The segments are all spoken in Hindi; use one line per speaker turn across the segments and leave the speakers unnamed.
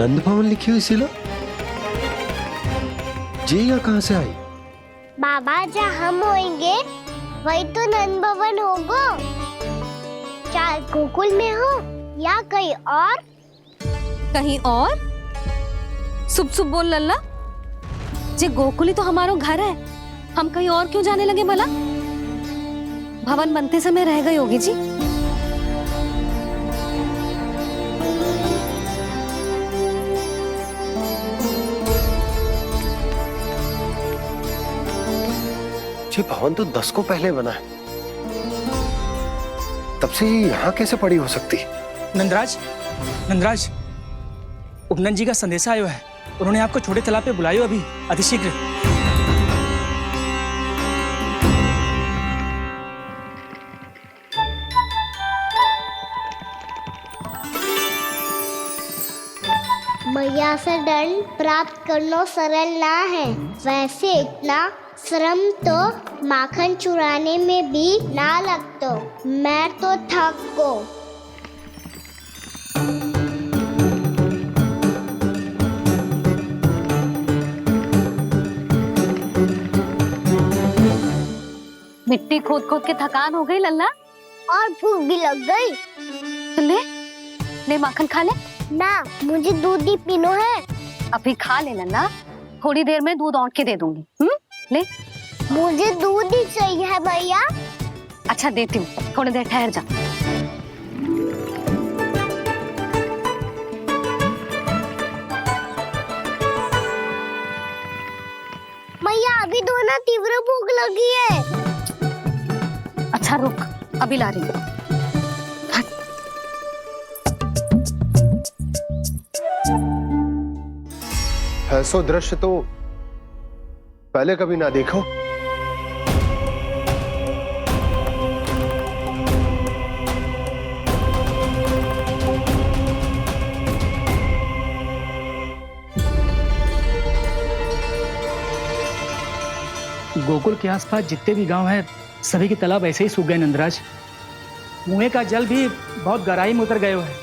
नंद भवन लिखी हुई सिला जी यहाँ कहाँ से आई?
बाबा जहाँ हम होंगे वही तो नंद भवन होगा। चाहे गोकुल में हो या कहीं और।
कहीं और? सुब सुब बोल लल्ला। जे गोकुली तो हमारो घर है, हम कहीं और क्यों जाने लगे भला? भवन बनते समय रह गए योगी जी।
ये भवन तो 10 को पहले बना है, तब से यहाँ कैसे पड़ी हो सकती?
नंदराज, नंदराज, उपनंद जी का संदेशा आयो है। उन्होंने आपको छोटे तालाब पे बुलायो अभी अतिशीघ्र।
मैया से दंड प्राप्त करना सरल ना है। वैसे इतना श्रम तो माखन चुराने में भी ना लगता। मैं तो थक गो।
मिट्टी खोद खोद के थकान हो गई लल्ला,
और भूख भी लग गई।
तो ले ले माखन खा ले।
ना, मुझे दूध ही पीनो है।
अभी खा ले लल्ला, थोड़ी देर में दूध औंट के दे दूंगी। ले।
मुझे दूध ही चाहिए भैया।
अच्छा देती हूँ, थोड़ी देर ठहर जा।
मैया अभी तो ना तीव्र भूख लगी है।
अच्छा रुक, अभी ला रही हूँ।
ऐसो दृश्य तो पहले कभी ना देखो।
गोकुल के आसपास जितने भी गांव हैं, सभी के तालाब ऐसे ही सूख गए नंदराज। कुएं का जल भी बहुत गहराई में उतर गए है,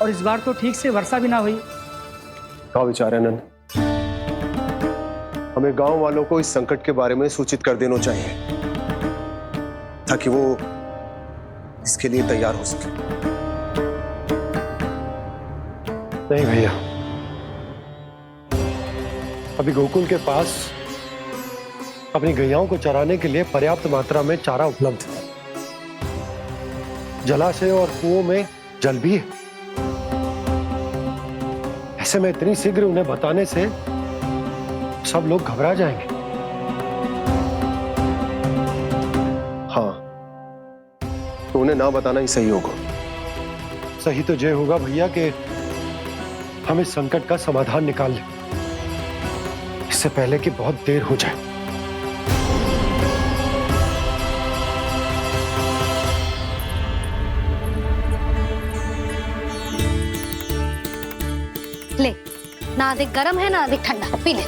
और इस बार तो ठीक से वर्षा भी ना हुई।
क्या विचार है नंद? हमें गांव वालों को इस संकट के बारे में सूचित कर देना चाहिए ताकि वो इसके लिए तैयार हो सके। नहीं भैया, अभी गोकुल के पास अपनी गैयाओं को चराने के लिए पर्याप्त मात्रा में चारा उपलब्ध है। जलाशय और कुओं में जल भी है। ऐसे में इतनी शीघ्र उन्हें बताने से सब लोग घबरा जाएंगे। हाँ, तो उन्हें ना बताना ही सही होगा। सही तो ये होगा भैया कि हम इस संकट का समाधान निकाल लें, इससे पहले कि बहुत देर हो जाए।
ले, ना अधिक गर्म है ना अधिक ठंडा, पी ले।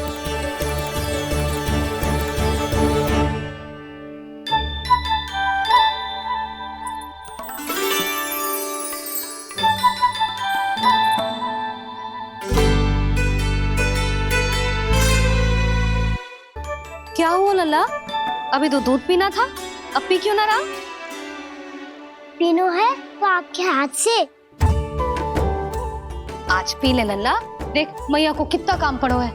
क्या हुआ लल्ला? अभी तो दूध पीना था, अब पी क्यों ना रहा?
पीनो है तो आपके हाथ से।
आज पी ले लल्ला, देख मैया को कितना काम पड़ो है।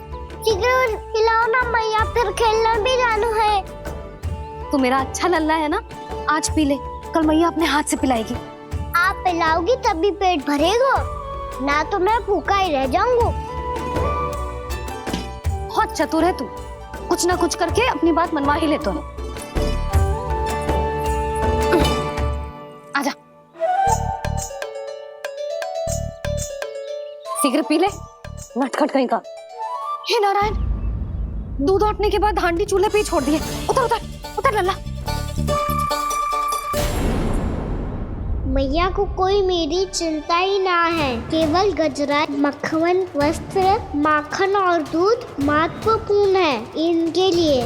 शीघ्र पिलाओ ना मैया, फिर खेलना भी जानो है।
तू मेरा अच्छा लल्ला है ना, आज पी ले, कल मैया अपने हाथ से पिलाएगी।
आप पिलाओगी तभी पेट भरेगा, ना तो मैं भूखा ही रह जाऊंगा।
बहुत चतुर है तू, कुछ ना कुछ करके अपनी बात मनवा ही लेता है। आजा, शीघ्र पी ले, नटखट कहीं का। हे नारायण, दूध औटने के बाद हांडी चूल्हे पे ही छोड़ दिए। उतर उतर उतर लल्ला।
मैया को कोई मेरी चिंता ही ना है। केवल गजरा, मक्खन, वस्त्र, माखन और दूध महत्वपूर्ण है इनके लिए।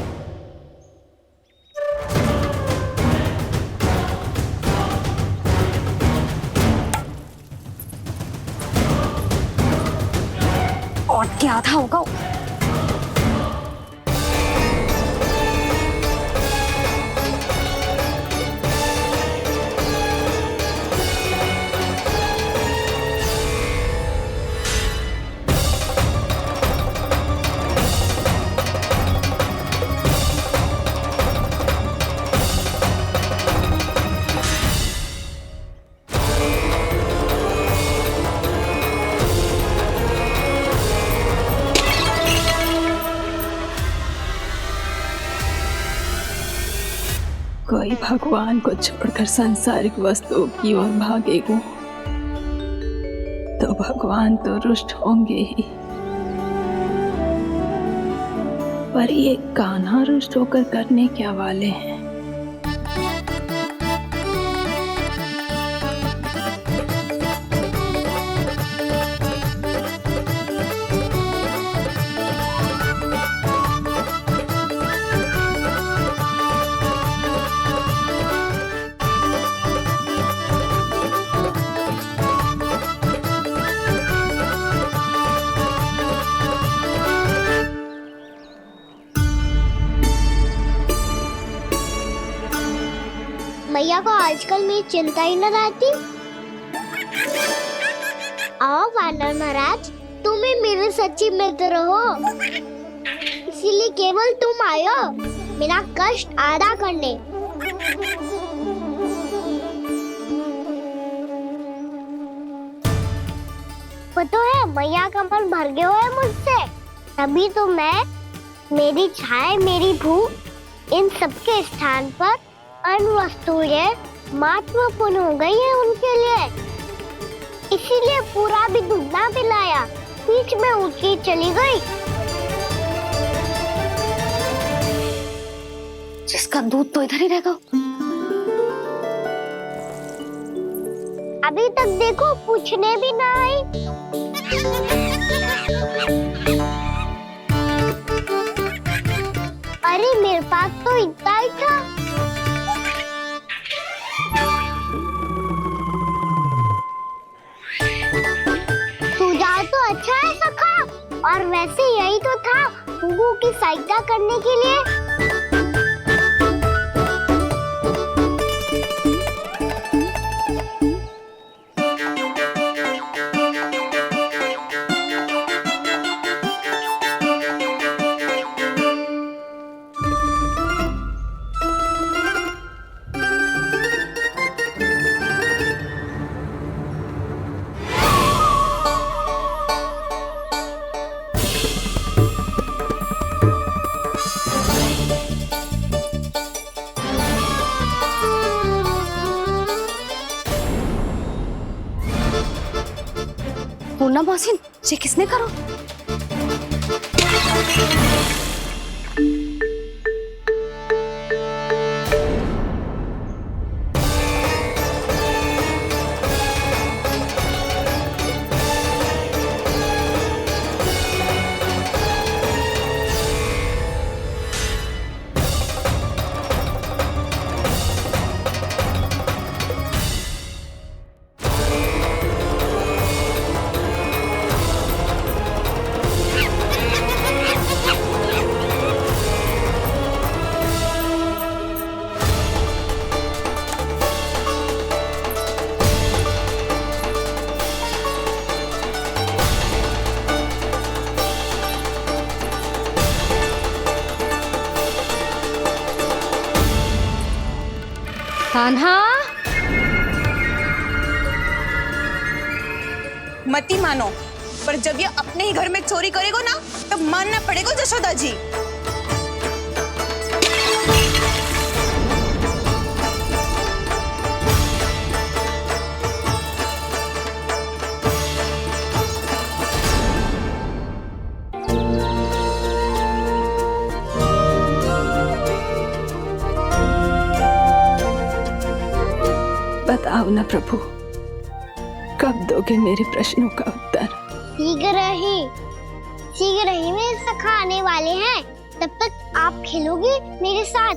के आधा होगा।
कोई भगवान को छोड़कर सांसारिक वस्तुओं की ओर भागेगा तो भगवान तो रुष्ट होंगे ही, पर ये कान्हा रुष्ट होकर करने क्या वाले हैं?
मैया को आजकल मेरी चिंता ही न रहती। आओ वानर महाराज, तुम ही मेरे सच्ची मित्र हो, इसीलिए केवल तुम आयो मेरा कष्ट आधा करने। पता है मैया का मन भर गया है मुझसे, तभी तो मैं, मेरी छाया, मेरी भूख, इन सबके स्थान पर अन्य वस्तुएं महत्वपूर्ण हो गई है उनके लिए। इसीलिए पूरा भी दूध ना पिलाया, बीच में उठ के चली गई।
जिसका दूध तो इधर ही रहेगा।
अभी तक देखो पूछने भी ना आई। अरे मेरे पास तो इतना ही था। सुझाव तो अच्छा है सखा, और वैसे यही तो था गुगु की सहायता करने के लिए।
पूर्णा मौसी, ये किसने करो? कान्हा,
मती मानो, पर जब ये अपने ही घर में चोरी करेगा ना, तब मानना पड़ेगा जशोदा जी।
बताओ ना प्रभु, कब दोगे मेरे प्रश्नों का उत्तर?
शीघ्र ही मेरे सखा आने वाले हैं, तब तक आप खेलोगे मेरे साथ।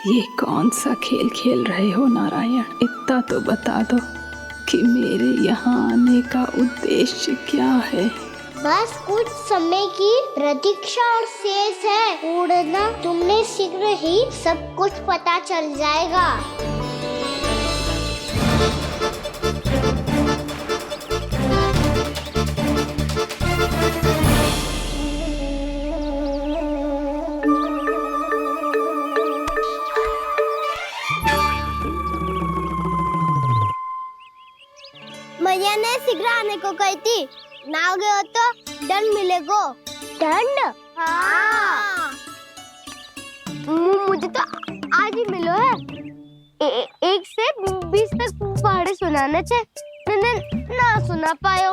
ये कौन सा खेल खेल रहे हो नारायण? इतना तो बता दो कि मेरे यहाँ आने का उद्देश्य क्या है।
बस कुछ समय की प्रतीक्षा और शेष है। उड़ना तुमने शीघ्र ही सब कुछ पता चल जाएगा। मैया ने शीघ्र आने को कही थी, ना गए हो तो दंड मिलेगा। दंड? हाँ। मुझे तो आज ही मिलो है। 1 से 20 तक पहाड़े सुनाने थे, ना सुना पायो।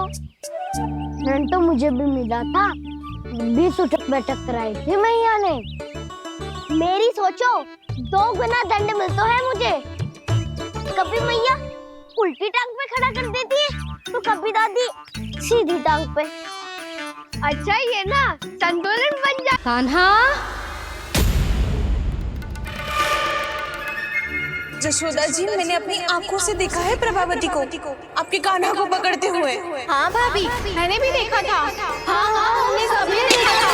दंड तो मुझे भी मिला था, 20 उठक बैठक कराई थी मैया ने। मेरी सोचो, 2 गुना दंड मिलता है मुझे। कभी मैया उल्टी टांग पे खड़ा कर देती है, तो कभी दादी सीधी टांग पे। अच्छा ये ना संतुलन बन जा।
कान्हा,
जशोदा जी, मैंने अपनी आंखों से देखा है प्रभावती को आपके कान्हा को पकड़ते हुए।
हाँ भाभी, मैंने भी देखा था। हाँ, हमने सभी देखा था।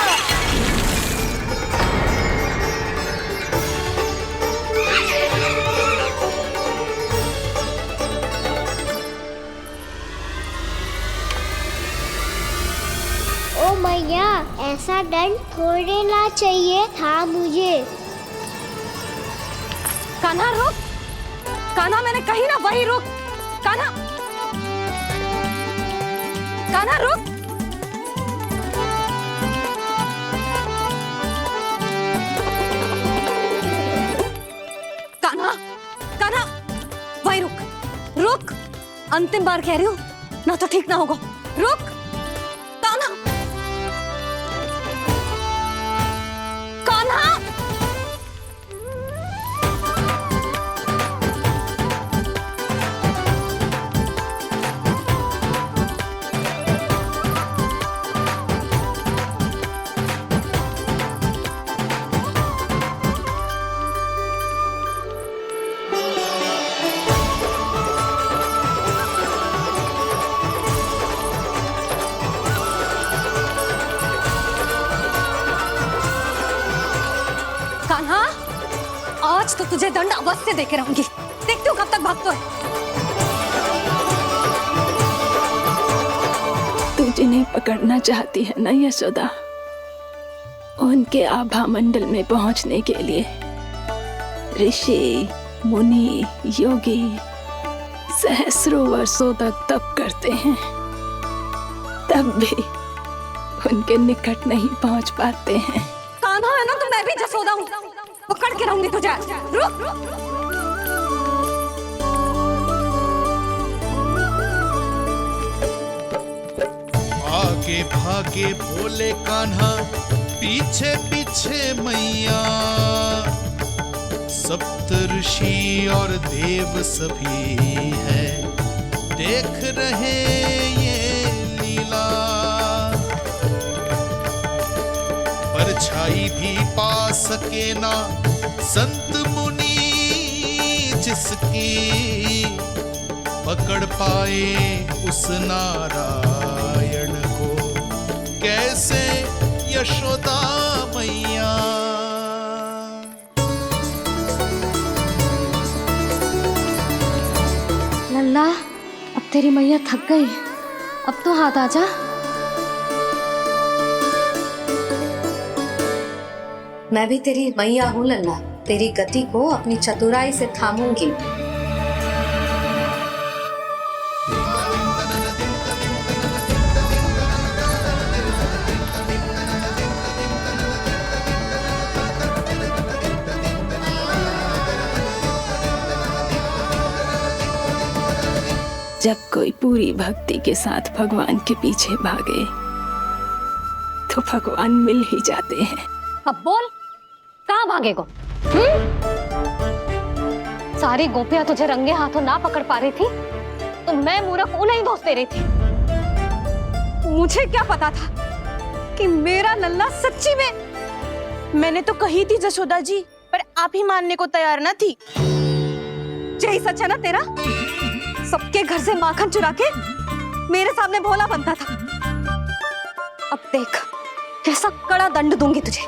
ओ मैया, ऐसा दंड थोड़े ना चाहिए था मुझे।
कान्हा रुक। कान्हा, मैंने कही ना वही रुक। कान्हा, कान्हा रुक। कान्हा, कान्हा, वही रुक। रुक, अंतिम बार कह रही हूँ, ना तो ठीक ना होगा। रुक कान्हा। कान्हा, कान्हा, आज तो तुझे दंड अवश्य देके रहूंगी। देखती हूँ कब तक भागता है।
तू जिन्हें पकड़ना चाहती है ना यशोदा, उनके आभा मंडल में पहुंचने के लिए ऋषि, मुनि, योगी सहस्रों वर्षों तक तप करते हैं, तब भी उनके निकट नहीं पहुंच पाते हैं।
कान्हा है ना, तो मैं भी जसोदा हूँ, पकड़ के रहूंगी तुझे। रुक।
आगे भागे भोले कान्हा, पीछे पीछे मैया, सप्त ऋषि और देव सभी है, देख रहे ये लीला। परछाई भी पा सके ना संत मुनि, जिसकी पकड़ पाए उस नारायण को, कैसे यशोदा मैया।
लल्ला, अब तेरी मैया थक गई, अब तो हाथ आजा।
मैं भी तेरी मैया हूँ लल्ला, तेरी गति को अपनी चतुराई से थामूंगी।
जब कोई पूरी भक्ति के साथ भगवान के पीछे भागे तो भगवान मिल ही जाते हैं।
अब बोल, कहाँ भागेगो? सारी गोपियां तुझे रंगे हाथों ना पकड़ पा रही थी, तो मैं मूर्ख उन्हें ही दोष दे रही थी। मुझे क्या पता था कि मेरा लल्ला सच्ची में।
मैंने तो कही थी जशोदा जी, पर आप ही मानने को तैयार न थी।
यही सच है ना तेरा? सबके घर से माखन चुरा के मेरे सामने भोला बनता था, अब देख कैसा कड़ा दंड दूंगी तुझे।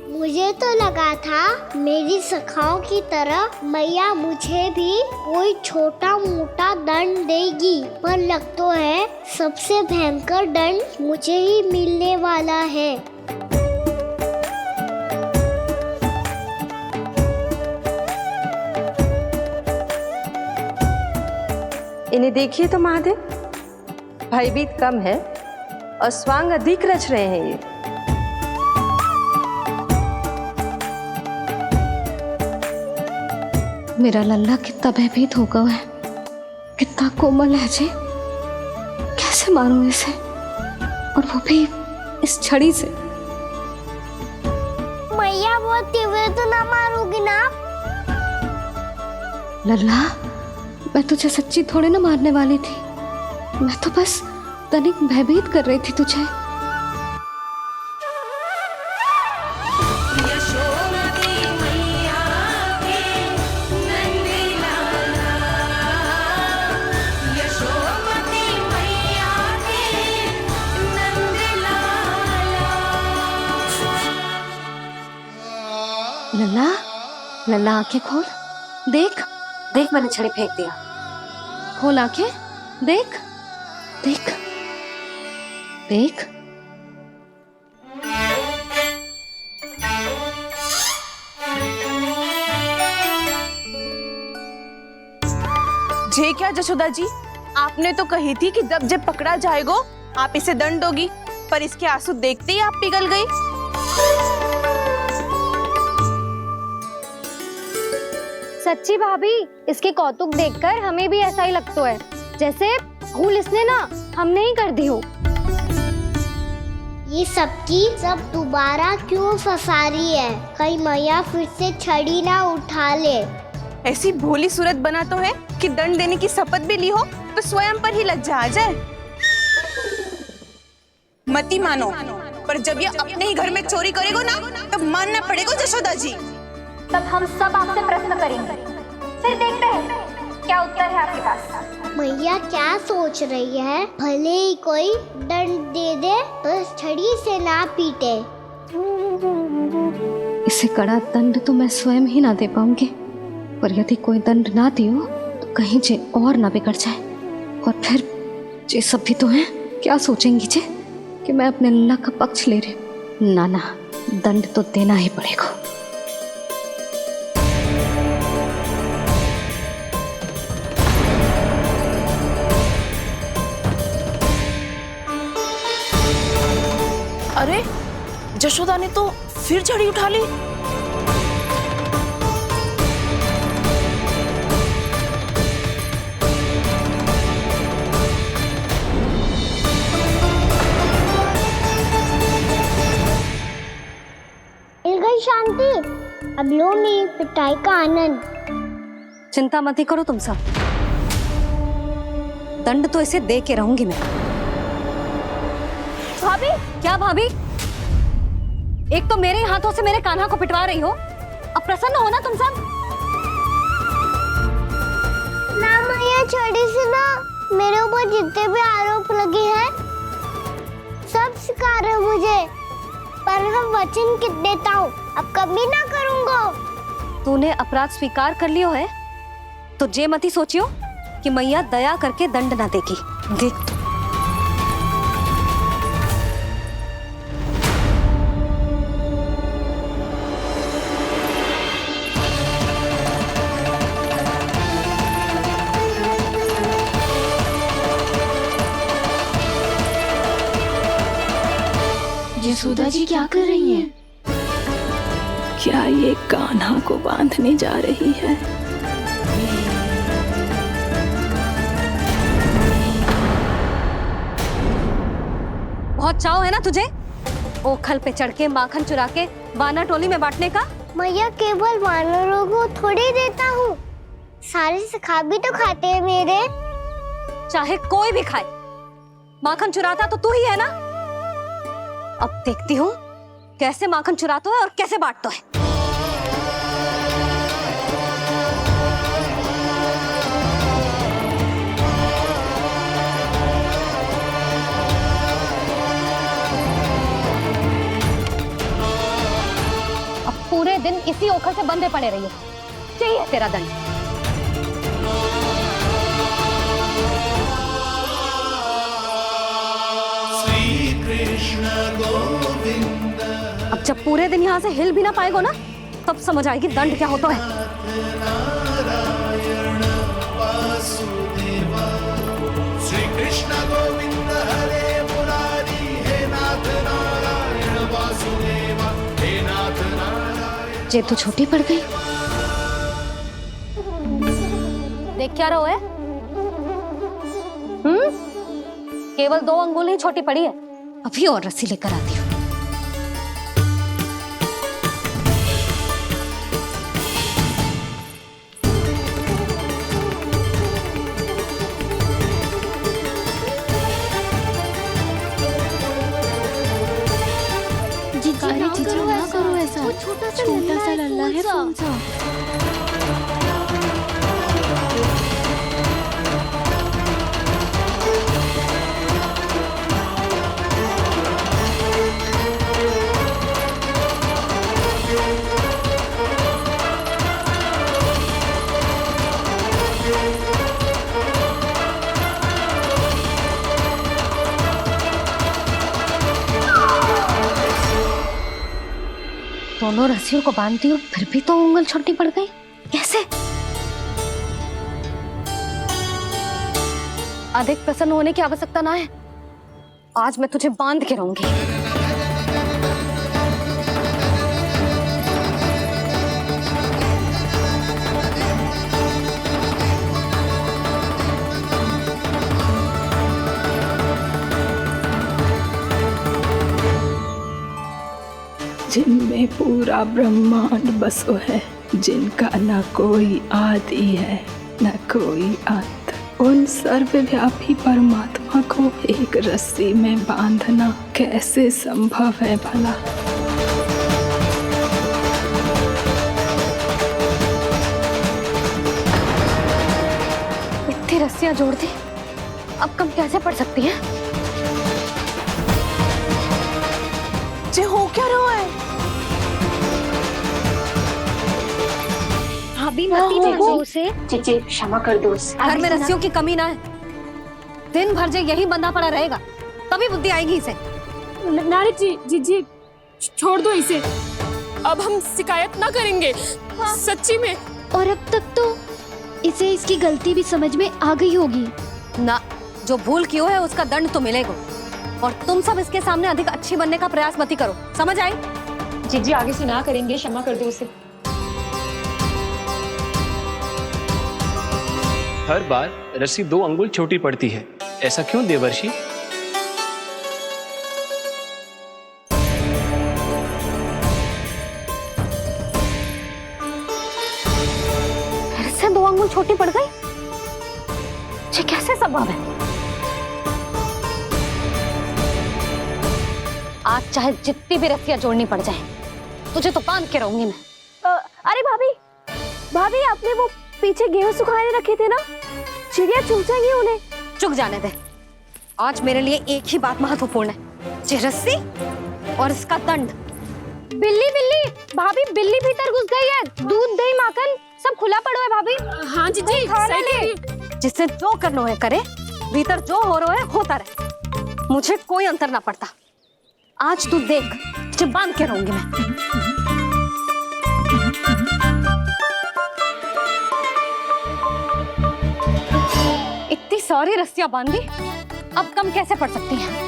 मुझे तो लगा था मेरी सखाओं की तरह मैया मुझे भी कोई छोटा मोटा दंड देगी, पर लग तो है सबसे भयंकर दंड मुझे ही मिलने वाला है।
इन्हें देखिए तो महादेव, भयभीत कम है और स्वांग अधिक रच रहे हैं ये।
मेरा लल्ला कितना भयभीत होगा है, कितना कोमल है जी। कैसे मारूं इसे, और वो भी इस छड़ी से।
मैया बहुत तीव्र तो ना मारोगी ना?
लल्ला, मैं तुझे सच्ची थोड़े ना मारने वाली थी, मैं तो बस तनिक भयभीत कर रही थी तुझे। लल्ला, लल्ला आंखें खोल, देख देख मैंने छड़ी फेंक दिया। खोल आंखें, देख देख देख।
जे क्या जशोदा जी, आपने तो कही थी कि जब पकड़ा जाएगा आप इसे दंड दोगी, पर इसके आंसू देखते ही आप पिघल गई।
सच्ची भाभी, इसके कौतुक देखकर हमें भी ऐसा ही लगता है, जैसे भूल इसने ना हमने ही कर दी हो।
ये सबकी सब दोबारा क्यों फंसा रही है? कहीं मैया फिर से छड़ी ना उठा ले।
ऐसी भोली सूरत बना तो है कि दंड देने की शपथ भी ली हो तो स्वयं पर ही लज्जा आ जाए। मती मानो, पर जब ये अपने ही घर में चोरी करेगा ना, तब मानना पड़ेगा जशोदा जी।
तब हम सब आपसे प्रश्न करेंगे, फिर देखते हैं क्या उत्तर है आपके पास।
मैया क्या सोच रही है? भले ही कोई दंड दे दे, बस छड़ी से ना पीटे।
इसे कड़ा दंड तो मैं स्वयं ही ना दे पाऊंगी, पर यदि कोई दंड ना दियो तो कहीं जे और ना बिगड़ जाए, और फिर जे सब भी तो हैं, क्या सोचेंगी जे कि मैं अपने लल्ला का पक्ष ले रही। ना ना, दंड तो देना ही पड़ेगा।
अरे जशोदा ने तो फिर छड़ी उठा ली।
मिल गई शांति, अब लो मेरी पिटाई का आनंद।
चिंता मत ही करो तुम सब, दंड तो इसे दे के रहूंगी मैं। भाभी, क्या भाभी? एक तो मेरे हाथों से मेरे कान्हा को पिटवा रही हो, अब प्रसन्न हो ना तुम सब?
ना मैया, छड़ी से ना मेरे ऊपर जितने भी आरोप लगे हैं सब स्वीकार है मुझे, पर हम वचन कित देता हूँ, अब कभी ना करूँगा।
तूने अपराध स्वीकार कर लियो है तो जे मती सोचियो कि मैया दया करके दंड ना देगी। देख
यशोदा जी क्या कर रही हैं? क्या ये कान्हा को बांधने जा रही है?
बहुत चाव है ना तुझे ओखल पे चढ़ के माखन चुरा के वानर टोली में बांटने का?
मैया केवल वानरों को थोड़ी देता हूँ, सारे सखा भी तो खाते हैं मेरे।
चाहे कोई भी खाए, माखन चुराता तो तू ही है ना। अब देखती हूँ कैसे माखन चुराता है और कैसे बांटता है। अब पूरे दिन इसी ओखल से बंधे पड़े रहिए, चाहिए तेरा दंड। अब जब पूरे दिन यहाँ से हिल भी ना पाएगो ना, तब समझ आएगी दंड क्या होता है।
श्री कृष्ण गोविंद हरे मुरारी, हे नाथ नारायण वासुदेव, हे नाथ नारायण।
जेब तो छोटी पड़ गई। देख क्या रहो है? केवल 2 अंगुल ही छोटी पड़ी है। अभी और रस्सी लेकर आती हूँ।
ना करो ऐसा, छोटा सा लल्ला है कौन सा?
दोनों रस्सियों को बांधती हूँ, फिर भी तो उंगल छोटी पड़ गई। कैसे? अधिक प्रसन्न होने की आवश्यकता ना है, आज मैं तुझे बांध के रहूंगी।
जिनमें पूरा ब्रह्मांड बसो है, जिनका न कोई आदि है न कोई अंत, उन सर्वव्यापी परमात्मा को एक रस्सी में बांधना कैसे संभव है भला?
इतनी रस्सियां जोड़ दी, अब कम कैसे पड़ सकती हैं?
जे हो क्या रहा है?
भाभी मती दे दो उसे।
जी क्षमा कर दो उसे।
घर में रस्सियों की कमी ना है। दिन भर जे यही बंधा पड़ा रहेगा, तभी बुद्धि आएगी इसे।
नारी जी छोड़ दो इसे, अब हम शिकायत ना करेंगे। सच्ची में।
और अब तक तो इसे इसकी गलती भी समझ में आ गई होगी
ना। जो भूल की हो है उसका दंड तो मिलेगा, और तुम सब इसके सामने अधिक अच्छी बनने का प्रयास मत करो, समझ आई?
जी आगे से ना करेंगे, क्षमा कर दो उसे।
हर बार रस्सी 2 अंगुल छोटी पड़ती है, ऐसा क्यों देवर्षि?
फिर से 2 अंगुल छोटी पड़ गई? ये कैसे संभव है? आज चाहे जितनी भी रस्सियां जोड़नी पड़ जाए, तुझे तो बांध के रहूंगी मैं।
अरे भाभी आपने वो पीछे गेहूं सुखाने रखे थे ना, चिड़िया चुग जाएंगी उन्हें।
चुग जाने दे। आज मेरे लिए एक ही बात महत्वपूर्ण है, ये रस्सी और इसका दंड।
बिल्ली भाभी, बिल्ली भीतर घुस गई है। दूध दही माखन सब खुला पड़ो है भाभी।
हाँ जी सही कह रही है।
जिससे जो करना है करे, भीतर जो हो रहा है होता रहे, मुझे कोई अंतर ना पड़ता। आज तू देख, तुझे बांध के रहूंगी मैं। इतनी सारी रस्सियां बांधी, अब कम कैसे पड़ सकती हैं?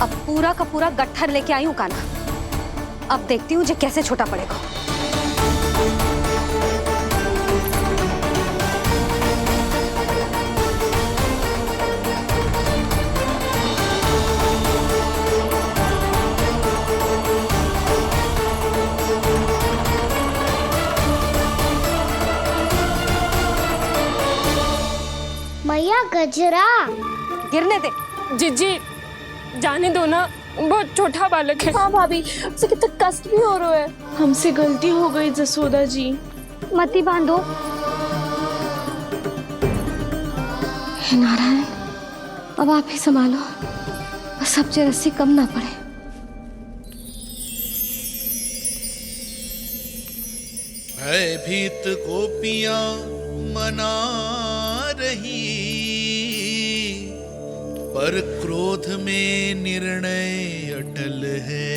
अब पूरा का पूरा गट्ठर लेके आई हूँ कान्हा। अब देखती हूँ जे कैसे छोटा पड़ेगा।
मैया गजरा
गिरने दे।
जीजी जाने दो ना, बहुत छोटा बालक है।
हाँ भाभी, उसे कितना कष्ट भी हो रहा है। हमसे गलती हो गई जसोदा जी।
मती बांधो।
हे नारायण, अब आप ही संभालो, बस अब जे रस्सी कम ना पड़े।
भयभीत गोपियां मना रही, पर क्रोध में निर्णय अटल है।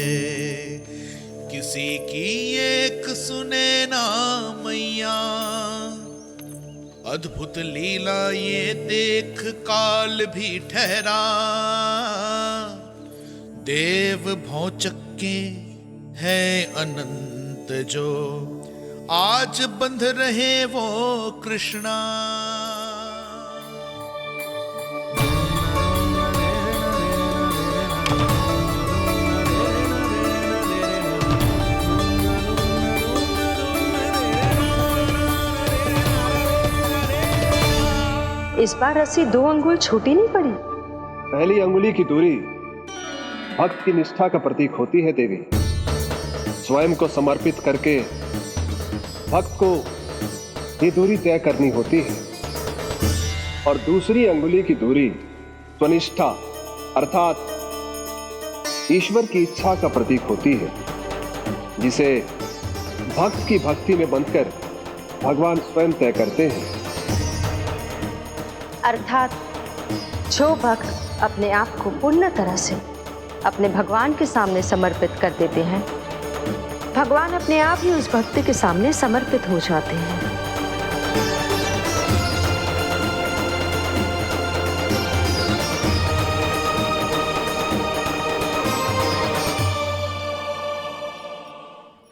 किसी की एक सुने ना मैया, अद्भुत लीला ये देख काल भी ठहरा। देव भौचक्के है अनंत जो, आज बंध रहे वो कृष्णा।
इस बार रस्सी 2 अंगुल छोटी नहीं पड़ी।
पहली अंगुली की दूरी भक्त की निष्ठा का प्रतीक होती है देवी। स्वयं को समर्पित करके भक्त को ये दूरी तय करनी होती है। और दूसरी अंगुली की दूरी स्वनिष्ठा अर्थात ईश्वर की इच्छा का प्रतीक होती है, जिसे भक्त की भक्ति में बंधकर भगवान स्वयं तय करते हैं।
अर्थात जो भक्त अपने आप को पूर्ण तरह से अपने भगवान के सामने समर्पित कर देते हैं, भगवान अपने आप ही उस भक्त के सामने समर्पित हो जाते हैं।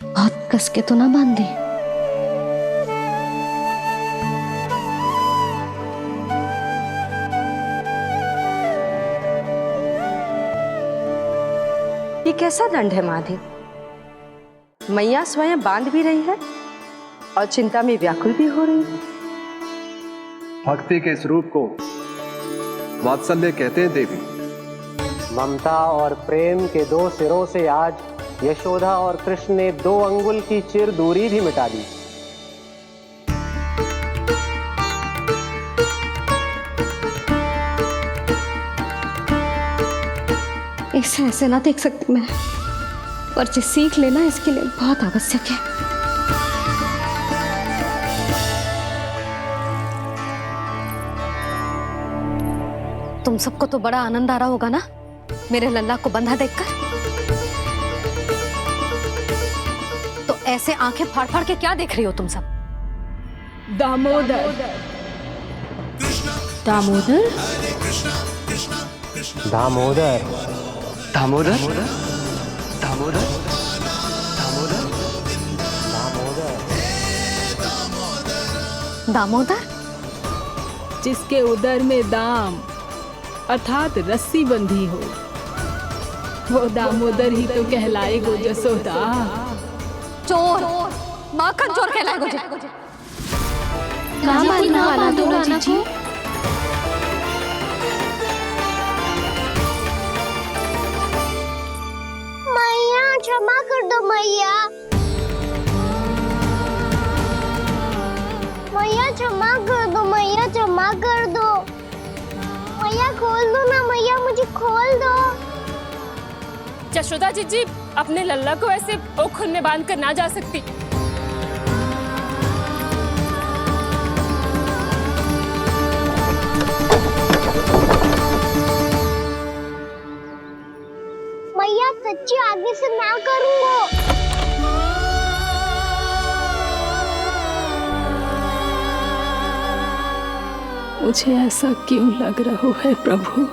बहुत कस के तो ना बांधी।
ये कैसा दंड है माधे? मैया स्वयं बांध भी रही है और चिंता में व्याकुल भी हो रही है।
भक्ति के स्वरूप को वात्सल्य कहते हैं देवी।
ममता और प्रेम के 2 सिरों से आज यशोदा और कृष्ण ने 2 अंगुल की चिर दूरी भी मिटा दी।
इसे ऐसे ना देख सकती मैं, पर जो सीख लेना इसके लिए बहुत आवश्यक है। तुम सबको तो बड़ा आनंद आ रहा होगा ना मेरे लल्ला को बंधा देखकर। तो ऐसे आंखें फाड़ फाड़ के क्या देख रही हो तुम सब?
दामोदर दामोदर
दामोदर
दामोदर दामोदर
दामोदर,
जिसके उदर में दाम अर्थात रस्सी बंधी हो, वो दामोदर ही तो कहलाएगो जसोदा।
चोर, माखन चोर कहलाएगो जे।
ना मालना वाला दो जीजी।
मैया क्षमा कर दो मैया। मैया क्षमा कर दो, मैया क्षमा कर दो। मैया खोल दो ना मैया, मुझे खोल दो।
यशोदा जीजी अपने लल्ला को ऐसे ओखुन में बांध कर ना जा सकती।
मैया सच्ची आगे से ना करूंगा।
मुझे ऐसा क्यों लग रहा है प्रभु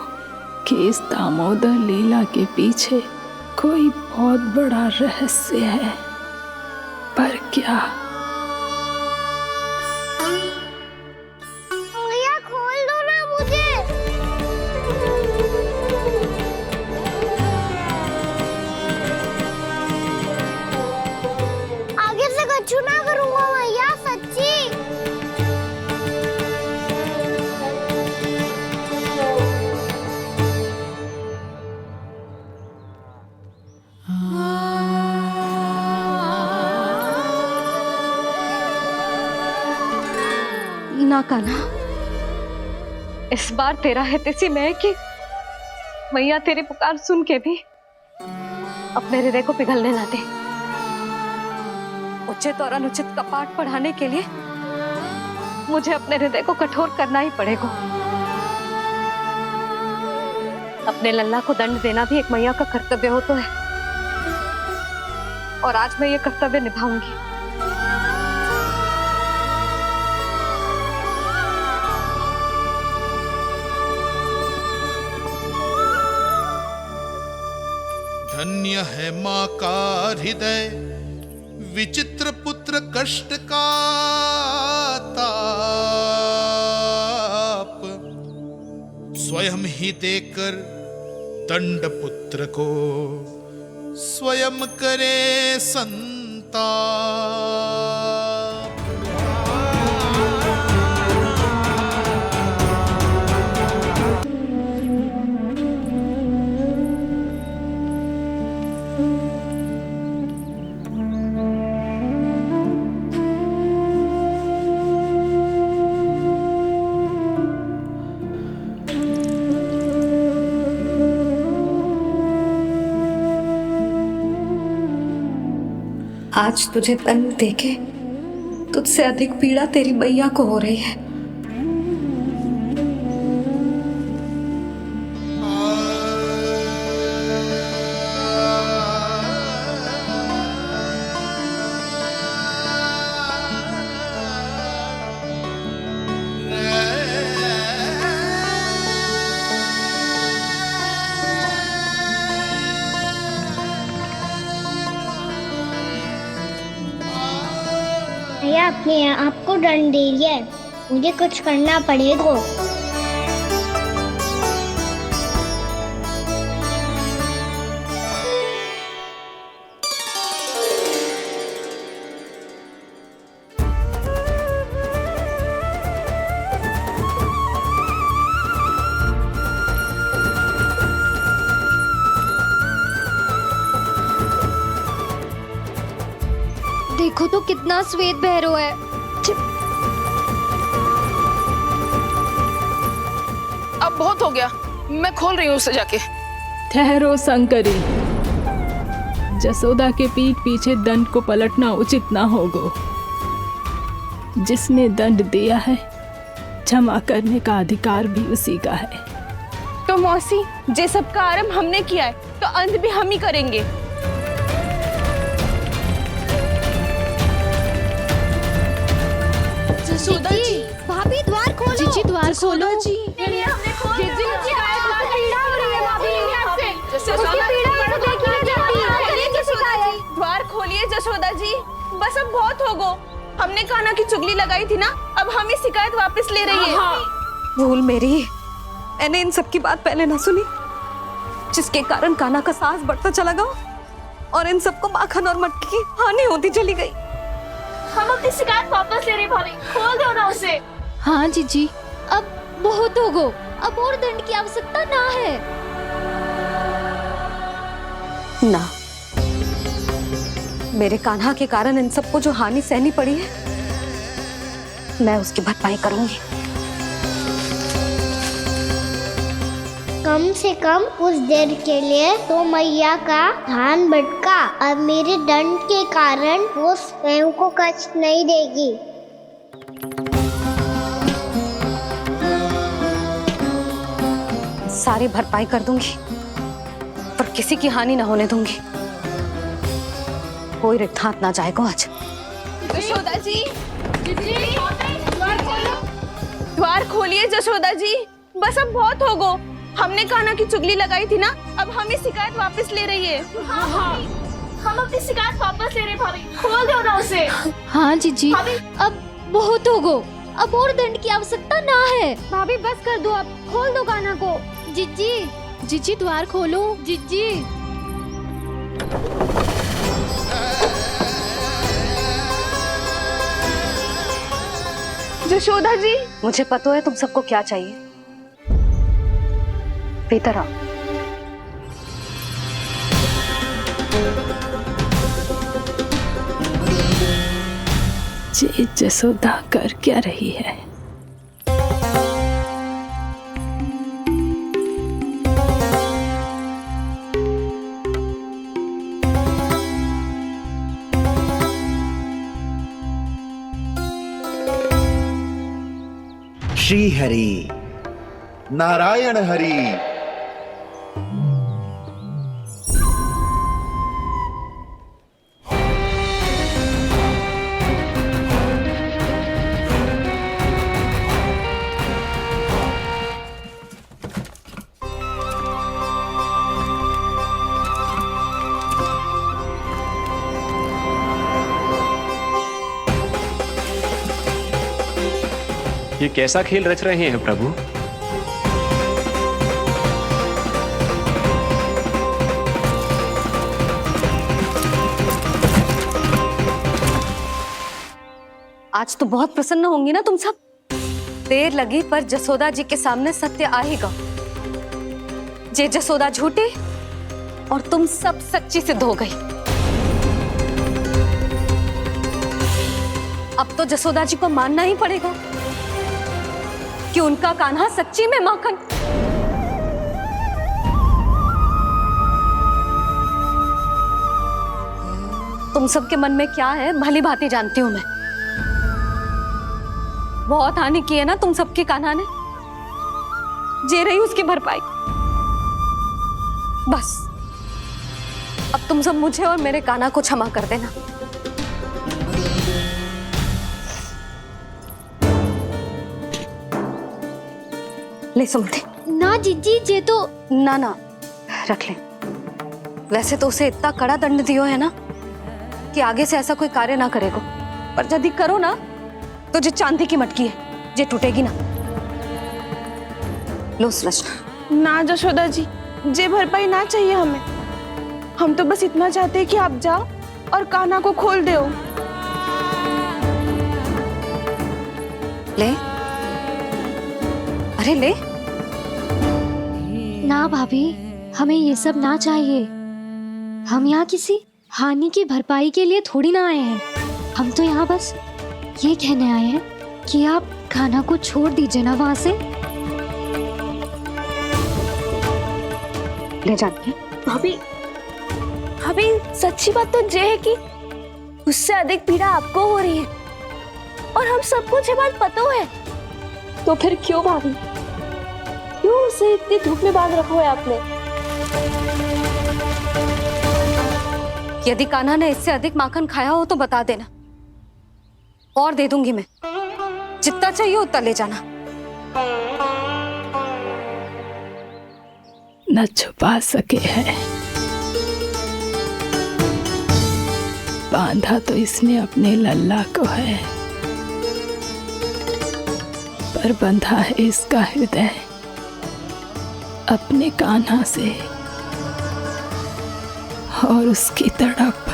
कि इस दामोदर लीला के पीछे कोई बहुत बड़ा रहस्य है, पर क्या?
भैया खोल दो ना मुझे। आगे से कछु ना करूंगा भैया, सच्ची।
ना कान्हा, इस बार तेरा है तेसी मैं कि मैया तेरी पुकार सुन के भी अपने हृदय को पिघलने ना दे। उचित और अनुचित का पाठ पढ़ाने के लिए मुझे अपने हृदय को कठोर करना ही पड़ेगा। अपने लल्ला को दंड देना भी एक मैया का कर्तव्य हो तो है, और आज मैं ये कर्तव्य निभाऊंगी।
धन्य है माँ का हृदय, विचित्र पुत्र कष्ट का ताप, स्वयं ही देकर दंड पुत्र को स्वयं करे संताप।
आज तुझे दंड देके तुझसे अधिक पीड़ा तेरी मैया को हो रही है।
भैया अपने आप को दंड दे दिया है, मुझे कुछ करना पड़ेगा।
देखो तो कितना श्वेत भैरव है।
अब बहुत हो गया, मैं खोल रही हूँ उसे जाके।
ठहरो शंकरी, जसोदा के पीठ पीछे दंड को पलटना उचित ना होगा। जिसने दंड दिया है, क्षमा करने का अधिकार भी उसी का है।
तो मौसी, जे सब का आरंभ हमने किया है तो अंत भी हम ही करेंगे।
जसोदा जी, भाभी द्वार खोलो।
जीजी द्वार खोलो।
जी हमने खोल दिया। पीड़ा हो रही है भाभी,
द्वार खोलिए जसोदा जी, बस अब बहुत हो गो। हमने कान्हा की चुगली लगाई थी ना, अब हम ही शिकायत वापस ले रही है।
भूल मेरी, मैंने इन सब की बात पहले ना सुनी, जिसके कारण कान्हा का साहस बढ़ता चला गया और इन सबको माखन और मटकी की हानि होती चली गई।
हम अपनी शिकायत वापस ले रहे भाभी, खोल दो ना उसे।
हाँ जीजी, अब बहुत हो गो, अब और दंड की आवश्यकता ना है।
ना, मेरे कान्हा के कारण इन सबको जो हानि सहनी पड़ी है, मैं उसकी भरपाई करूंगी।
कम से कम कुछ देर के लिए तो मैया का ध्यान भटका, अब मेरे दंड के कारण वो स्वयं को कष्ट नहीं देगी।
सारी भरपाई कर दूंगी, पर किसी की हानि ना होने दूंगी। कोई रिक्त हाथ ना जाएगा आज।
जसोदा जी, द्वार खोलिए जसोदा जी, बस अब बहुत हो गो। हमने कान्हा की चुगली लगाई थी ना, अब हम ही शिकायत वापस ले रही है।
हाँ, हम अपनी शिकायत वापस ले रहे हैं भाभी, खोल दो ना उसे।
हाँ जीजी, अब बहुत हो गो, अब और दंड की आवश्यकता ना है। भाभी बस कर दो, अब खोल दो कान्हा को। जीजी, जीजी द्वार खोलो। जीजी,
यशोदा जी,
मुझे पता है तुम सबको क्या चाहिए। भीतर आओ।
ये जसोदा कर क्या रही है?
श्री हरि नारायण हरि।
ये कैसा खेल रच रहे हैं प्रभु?
आज तो बहुत प्रसन्न होंगी ना तुम सब। देर लगी पर जसोदा जी के सामने सत्य आएगा। जे जसोदा झूठी और तुम सब सच्ची सिद्ध हो गई। अब तो जसोदा जी को मानना ही पड़ेगा कि उनका कान्हा सच्ची में माखन। तुम सबके मन में क्या है भली भांति जानती हूं मैं। बहुत हानि की है ना तुम सबके कान्हा ने, जे रही उसकी भरपाई। बस अब तुम सब मुझे और मेरे कान्हा को क्षमा कर देना। ले सुमति।
ना जीजी, जे तो
ना रख ले। वैसे तो उसे इतना कड़ा दंड दियो है ना कि आगे से ऐसा कोई कार्य ना करेगा, पर यदि करो ना तो जो चांदी की मटकी है जे टूटेगी ना। लो सृष्टि।
ना जशोदा जी, जे भरपाई ना चाहिए हमें। हम तो बस इतना चाहते हैं कि आप जाओ और कान्हा को खोल दो।
ले, अरे ले।
ना भाभी, हमें ये सब ना चाहिए। हम यहाँ किसी हानि की भरपाई के लिए थोड़ी ना आए हैं। हम तो यहाँ बस ये कहने आए हैं कि आप कान्हा को छोड़ दीजिए ना वहां से।
ले जाती
भाभी, भाभी सच्ची बात तो ये है कि उससे अधिक पीड़ा आपको हो रही है और हम सबको ये बात पता है। तो फिर क्यों भाभी, क्यों उसे इतनी धूप में बांध रखा है आपने?
यदि कान्हा ने इससे अधिक माखन खाया हो तो बता देना, और दे दूंगी मैं। जितना चाहिए उतना ले जाना।
न छुपा सके है, बांधा तो इसने अपने लल्ला को है, पर बंधा है इसका हृदय अपने कान्हा से, और उसकी तड़प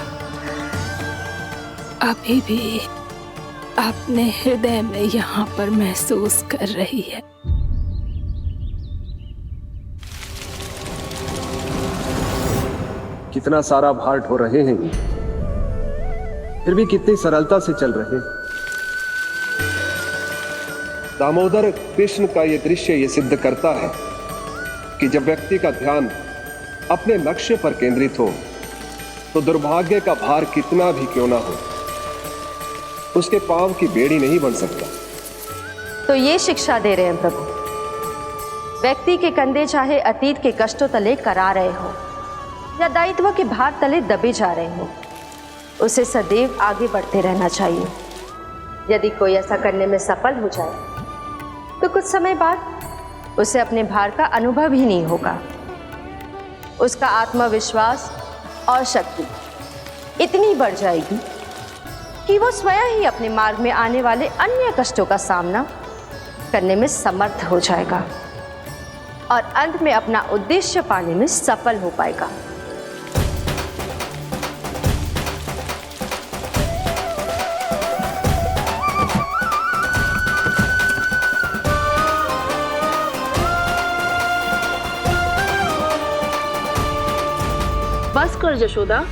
अभी भी अपने हृदय में यहाँ पर महसूस कर रही है।
कितना सारा भार ढो रहे हैं, फिर भी कितनी सरलता से चल रहे हैं। दामोदर कृष्ण का यह दृश्य ये सिद्ध करता है कि जब व्यक्ति का ध्यान अपने लक्ष्य पर केंद्रित हो तो दुर्भाग्य का भार कितना भी क्यों ना हो, उसके पांव की बेड़ी नहीं बन सकता।
तो ये शिक्षा दे रहे हैं प्रभु, व्यक्ति के कंधे चाहे अतीत के कष्टों तले करा रहे हो या दायित्व के भार तले दबे जा रहे हो, उसे सदैव आगे बढ़ते रहना चाहिए। यदि कोई ऐसा करने में सफल हो जाए तो कुछ समय बाद उसे अपने भार का अनुभव ही नहीं होगा। उसका आत्मविश्वास और शक्ति इतनी बढ़ जाएगी कि वो स्वयं ही अपने मार्ग में आने वाले अन्य कष्टों का सामना करने में समर्थ हो जाएगा और अंत में अपना उद्देश्य पाने में सफल हो पाएगा।
बस कर यशोदा,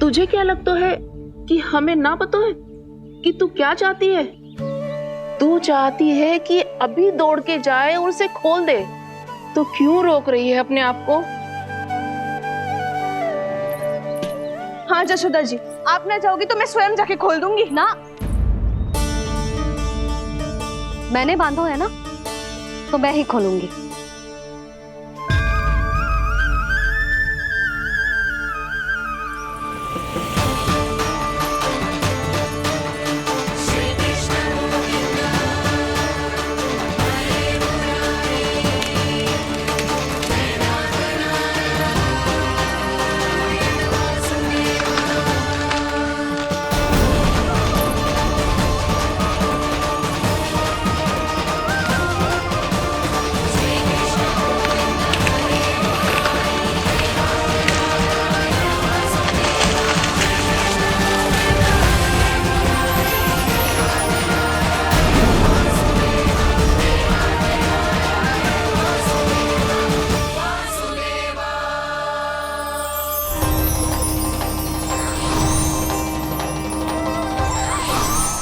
तुझे क्या लगता है कि हमें ना पता है कि तू क्या चाहती है? तू चाहती है कि अभी दौड़ के जाए और उसे खोल दे, तो क्यों रोक रही है अपने आप को? हाँ यशोदा जी, आप ना चाहोगी तो मैं स्वयं जाके खोल दूंगी।
ना, मैंने बांधो है ना, तो मैं ही खोलूंगी।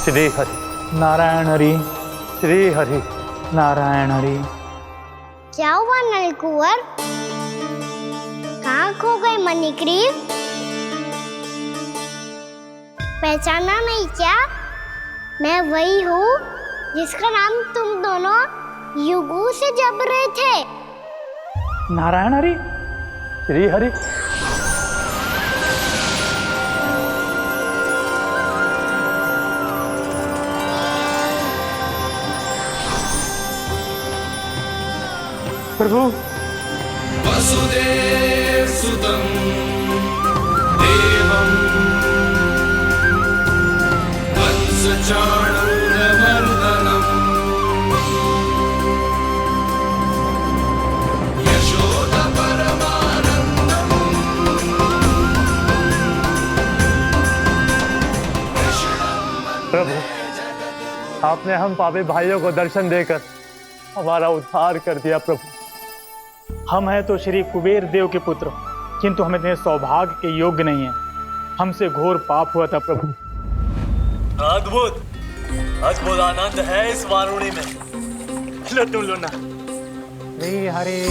श्री हरि नारायण हरि, श्री हरि नारायण हरि।
क्या हुआ नलकुंवर? कहाँ खो गए मणिग्रीव? पहचाना नहीं क्या? मैं वही हूँ जिसका नाम तुम दोनों युगों से जप रहे थे।
नारायण हरि, श्री हरि। प्रभु,
वसुदेव सुतं देवं वंशचाणूरमर्दनम् यशोदा परमानन्दम्
प्रभु, आपने हम पापी भाइयों को दर्शन देकर हमारा उद्धार कर दिया। प्रभु, हम हैं तो श्री कुबेर देव के पुत्र, किंतु हम इतने सौभाग्य के योग्य नहीं हैं। हमसे घोर पाप हुआ था प्रभु।
अद्भुत अद्भुत आनंद है इस वारुणी में। लो तुम लो ना।
श्री हरि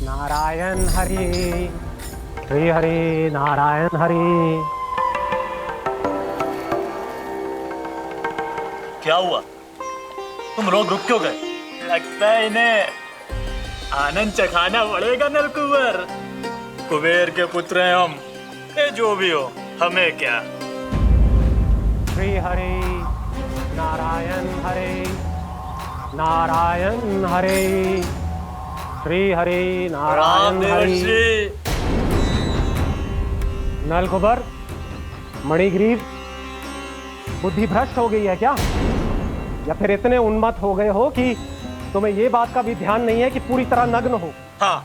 नारायण हरि, श्री हरि नारायण हरि।
क्या हुआ? तुम रोक क्यों गए? लगता है इन्हें आनंद चखाना पड़ेगा नलकुंवर। कुबेर के पुत्र हैं हम, ये जो भी हो हमें क्या।
श्री हरि नारायण हरि, नारायण हरि, श्री हरि नारायण हरि। नलकुबर, मणिग्रीव, बुद्धि भ्रष्ट हो गई है क्या? या फिर इतने उन्मत्त हो गए हो कि तुम्हें ये बात का भी ध्यान नहीं है कि पूरी तरह नग्न हो?
हाँ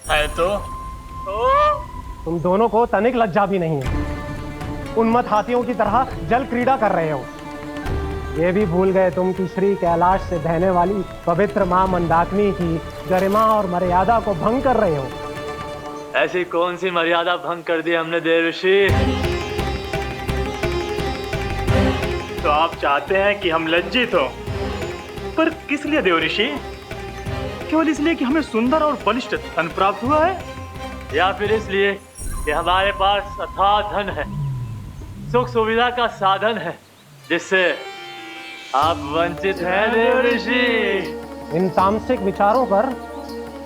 है तो
तुम दोनों को तनिक लज्जा भी नहीं है। उन्मत्त हाथियों की तरह जल क्रीड़ा कर रहे हो। ये भी भूल गए तुम कि श्री कैलाश से बहने वाली पवित्र मां मंदाकिनी की गरिमा और मर्यादा को भंग कर रहे हो।
ऐसी कौन सी मर्यादा भंग कर दी हमने देवर्षि? तो आप चाहते हैं कि हम लज्जित हो, पर किस लिए देवर्षि? केवल इसलिए कि हमें सुंदर और बलिष्ठ धन प्राप्त हुआ है, या फिर इसलिए कि हमारे पास अथाह धन है, सुख सुविधा का साधन है, जिससे आप वंचित हैं देवर्षि?
इन तामसिक विचारों पर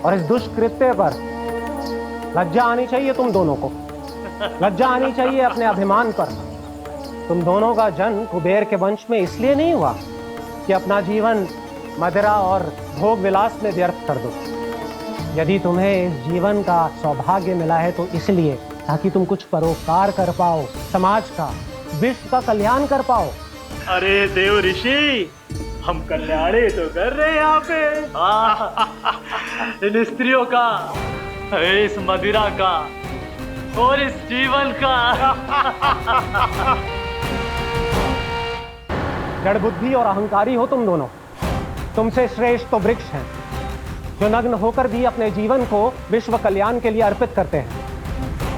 और इस दुष्कृत्य पर लज्जा आनी चाहिए तुम दोनों को। लज्जा आनी चाहिए अपने अभिमान पर। तुम दोनों का जन्म कुबेर के वंश में इसलिए नहीं हुआ कि अपना जीवन मदिरा और भोग विलास में व्यर्थ कर दो। यदि तुम्हें इस जीवन का सौभाग्य मिला है तो इसलिए ताकि तुम कुछ परोपकार कर पाओ, समाज का, विश्व का कल्याण कर पाओ।
अरे देव ऋषि, हम कल्याणी तो कर रहे हैं यहाँ पे। इन स्त्रियों का, इस मदिरा का और इस जीवन का।
जड़ बुद्धि और अहंकारी हो तुम दोनों। तुमसे श्रेष्ठ तो वृक्ष हैं जो नग्न होकर भी अपने जीवन को विश्व कल्याण के लिए अर्पित करते हैं।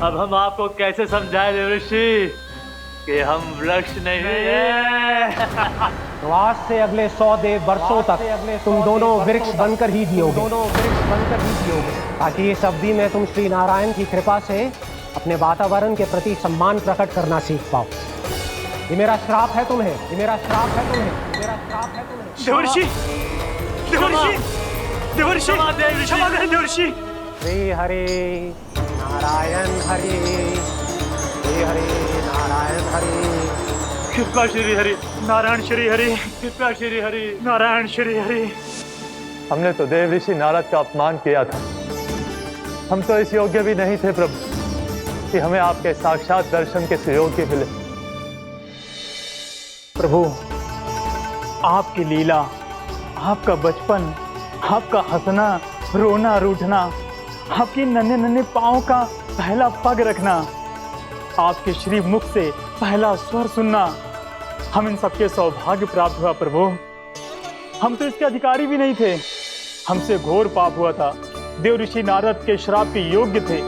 अब हम आपको कैसे समझाएं देव ऋषि कि हम वृक्ष नहीं हैं।
तो आज से अगले 100 वर्षों तक तुम दोनों वृक्ष बनकर ही जियोगे, ताकि इस अवधि में तुम श्री नारायण की कृपा से अपने वातावरण के प्रति सम्मान प्रकट करना सीख पाओ। ये मेरा श्राप है तुम्हें, ये मेरा श्राप है तुम्हें, मेरा श्राप है तुम्हें।
देवर्षि, देवर्षि, देवर्षि, क्षमा करें देवर्षि।
श्री हरि नारायण हरि, श्री हरि नारायण हरि।
कृपा श्री हरि नारायण, श्री हरि कृपा, श्री हरि नारायण, श्री हरि।
हमने तो देव ऋषि नारद का अपमान किया था। हम तो इस योग्य भी नहीं थे प्रभु कि हमें आपके साक्षात दर्शन के सुयोग्य मिले।
प्रभु, आपकी लीला, आपका बचपन, आपका हंसना, रोना, रूठना, आपकी नन्हे नन्हे पाँव का पहला पग रखना, आपके श्री मुख से पहला स्वर सुनना, हम इन सबके सौभाग्य प्राप्त हुआ प्रभु। हम तो इसके अधिकारी भी नहीं थे। हमसे घोर पाप हुआ था, देव ऋषि नारद के श्राप के योग्य थे।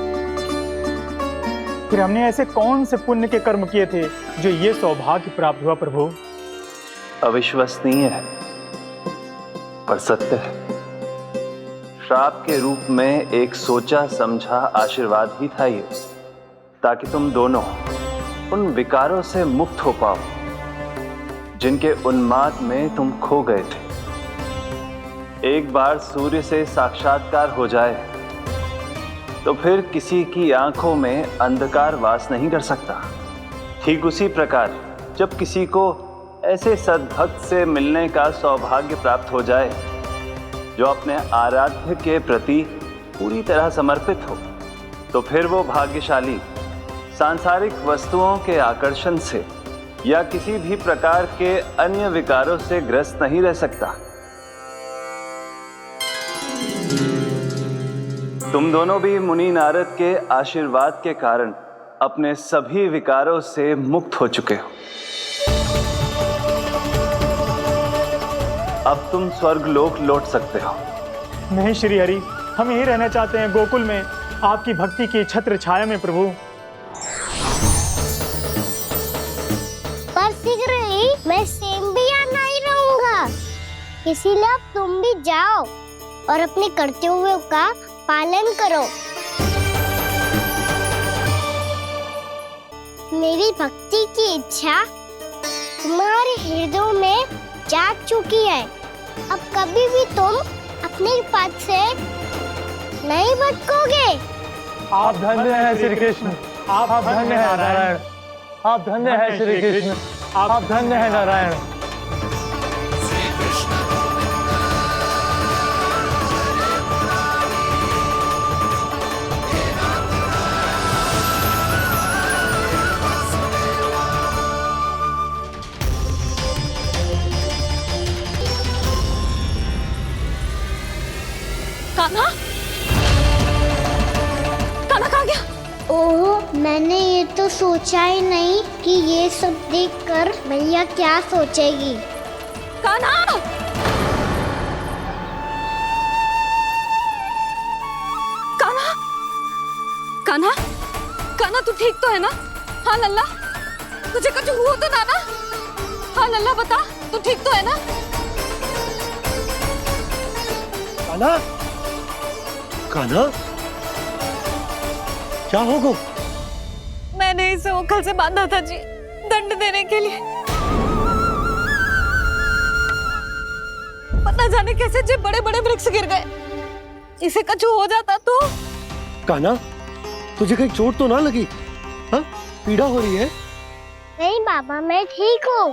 फिर हमने ऐसे कौन से पुण्य के कर्म किए थे जो ये सौभाग्य प्राप्त हुआ प्रभु?
अविश्वसनीय है पर सत्य है। श्राप के रूप में एक सोचा समझा आशीर्वाद ही था ये, ताकि तुम दोनों उन विकारों से मुक्त हो पाओ जिनके उन्माद में तुम खो गए थे। एक बार सूर्य से साक्षात्कार हो जाए तो फिर किसी की आंखों में अंधकार वास नहीं कर सकता। ठीक उसी प्रकार जब किसी को ऐसे सद्भक्त से मिलने का सौभाग्य प्राप्त हो जाए जो अपने आराध्य के प्रति पूरी तरह समर्पित हो, तो फिर वो भाग्यशाली सांसारिक वस्तुओं के आकर्षण से या किसी भी प्रकार के अन्य विकारों से ग्रस्त नहीं रह सकता। तुम दोनों भी मुनि नारद के आशीर्वाद के कारण अपने सभी विकारों से मुक्त हो चुके हो। अब तुम स्वर्गलोक लौट सकते हो।
नहीं श्री हरि, हम यहीं रहना चाहते हैं, गोकुल में, आपकी भक्ति की छत्र छाया में प्रभु।
पर शीघ्र ही मैं सेम्बिया नहीं रहूंगा, इसीलिए अब तुम भी जाओ और अपने कर्तव्यों का पालन करो। मेरी भक्ति की इच्छा तुम्हारे हृदयों में जाग चुकी है। अब कभी भी तुम अपने पद से नहीं भटकोगे।
आप धन्य हैं श्री कृष्ण, आप धन्य हैं नारायण, आप धन्य हैं श्री कृष्ण, आप धन्य हैं नारायण।
कान्हा, कान्हा कहाँ गया?
ओह, मैंने ये तो सोचा ही नहीं कि ये सब देखकर मैया क्या सोचेगी।
कान्हा! कान्हा! कान्हा! कान्हा, तू ठीक तो है ना? हाँ लल्ला, तुझे कुछ हुआ तो ना? हाँ लल्ला, बता, तू ठीक तो है ना?
कान्हा, कान्हा, क्या होगा?
मैंने इसे ओखल से बांधा था जी, दंड देने के लिए। पता जाने कैसे जे बड़े बड़े वृक्ष गिर गए। इसे कुछ हो जाता तो?
कान्हा, तुझे कहीं चोट तो ना लगी? हाँ, पीड़ा हो रही है?
नहीं बाबा, मैं ठीक हूँ।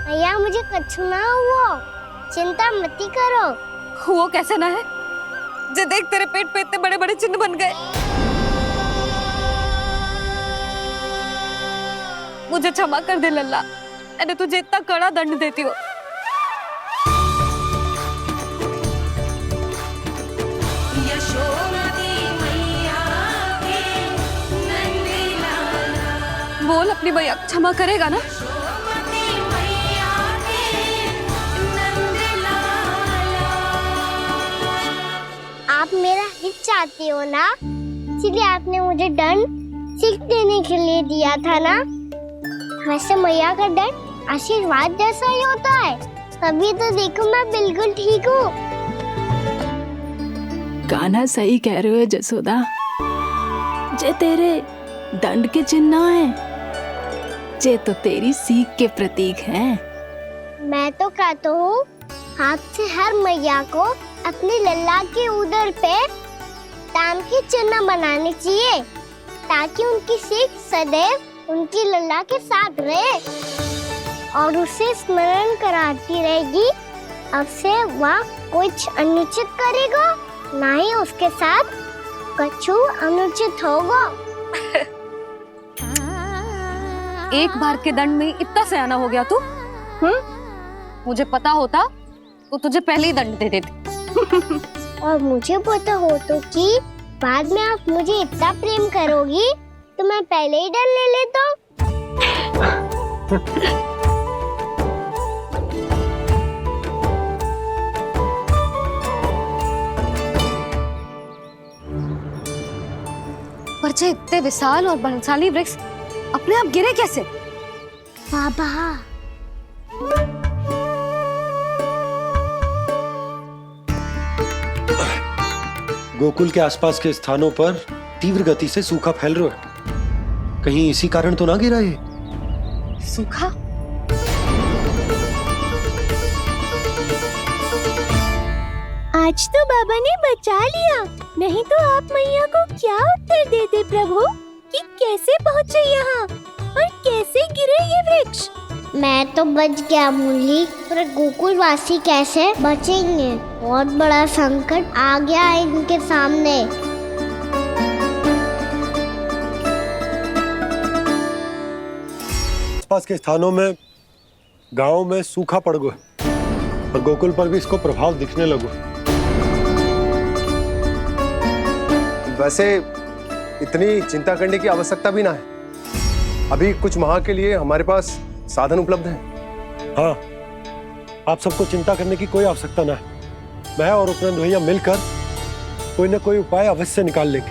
भैया, मुझे कुछ ना हुआ। चिंता मत करो।
वो कैसे ना है? जे देख तेरे पेट पे इतने बड़े बड़े चिन्ह बन गए। मुझे क्षमा कर दे लल्ला, मैंने तुझे इतना कड़ा दंड देती हूँ। बोल अपनी भैया क्षमा करेगा ना?
आप मेरा हित चाहती हो ना, इसलिए आपने मुझे दंड सीख देने के लिए दिया था ना। वैसे मैया का दंड आशीर्वाद जैसा ही होता है, तभी तो देखो मैं बिल्कुल ठीक हूँ।
कान्हा सही कह रहे हो जसोदा, जे तेरे दंड के चिन्ह है, जे तो तेरी सीख के प्रतीक हैं।
मैं तो कहता हूँ हाथ से हर मैया को अपनी लल्ला के उदर पे ताम के चिन्ह बनाने चाहिए, ताकि उनकी सीख सदैव उनकी लल्ला के साथ रहे और उसे स्मरण कराती रहेगी। अब से वह कुछ अनुचित करेगा, ना ही उसके साथ कछु अनुचित होगा।
एक बार के दंड में इतना सयाना हो गया तू? मुझे पता होता तो तुझे पहले ही दंड दे देती।
और मुझे पता हो तो कि बाद में आप मुझे इतना प्रेम करोगी तो मैं पहले ही दंड ले लेता।
पर जे इतने विशाल और बलशाली वृक्ष अपने आप गिरे कैसे?
बाबा,
गोकुल के आसपास के स्थानों पर तीव्र गति से सूखा फैल रहा है। कहीं इसी कारण तो ना गिरा ये?
सूखा?
आज तो बाबा ने बचा लिया, नहीं तो आप मैया को क्या उत्तर देते प्रभु कि कैसे पहुँचे यहाँ और कैसे गिरे ये वृक्ष?
मैं तो बच गया मुरली, पर गोकुलवासी कैसे बचेंगे? बहुत बड़ा संकट आ गया है इनके सामने।
आसपास के स्थानों में, गांव में सूखा पड़ गया और गोकुल पर भी इसको प्रभाव दिखने लगा।
वैसे इतनी चिंता करने की आवश्यकता भी ना है। अभी कुछ माह के लिए हमारे पास साधन उपलब्ध है।
हाँ, आप सबको चिंता करने की कोई आवश्यकता ना है। मैं और उपनंद भैया मिलकर कोई न कोई उपाय अवश्य निकाल लेंगे।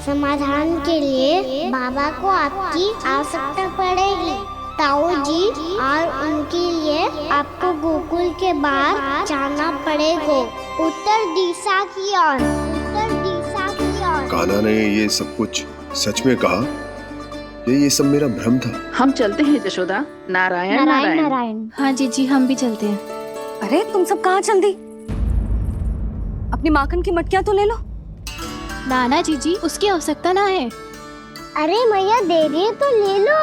समाधान के लिए बाबा को आपकी आवश्यकता पड़ेगी। ताऊ जी और उनके लिए आपको गोकुल के बाहर जाना पड़ेगा, उत्तर दिशा की ओर। उत्तर दिशा की ओर।
कान्हा ने ये सब कुछ सच में कहा? ये सब मेरा भ्रम था?
हम चलते हैं जशोदा। नारायण नारायण नारायण।
हाँ जी, हम भी चलते हैं।
अरे तुम सब कहाँ चल दी? अपनी माखन की मटकियाँ तो ले लो।
नाना जी, उसकी आवश्यकता ना है।
अरे मैया दे रही है तो ले लो।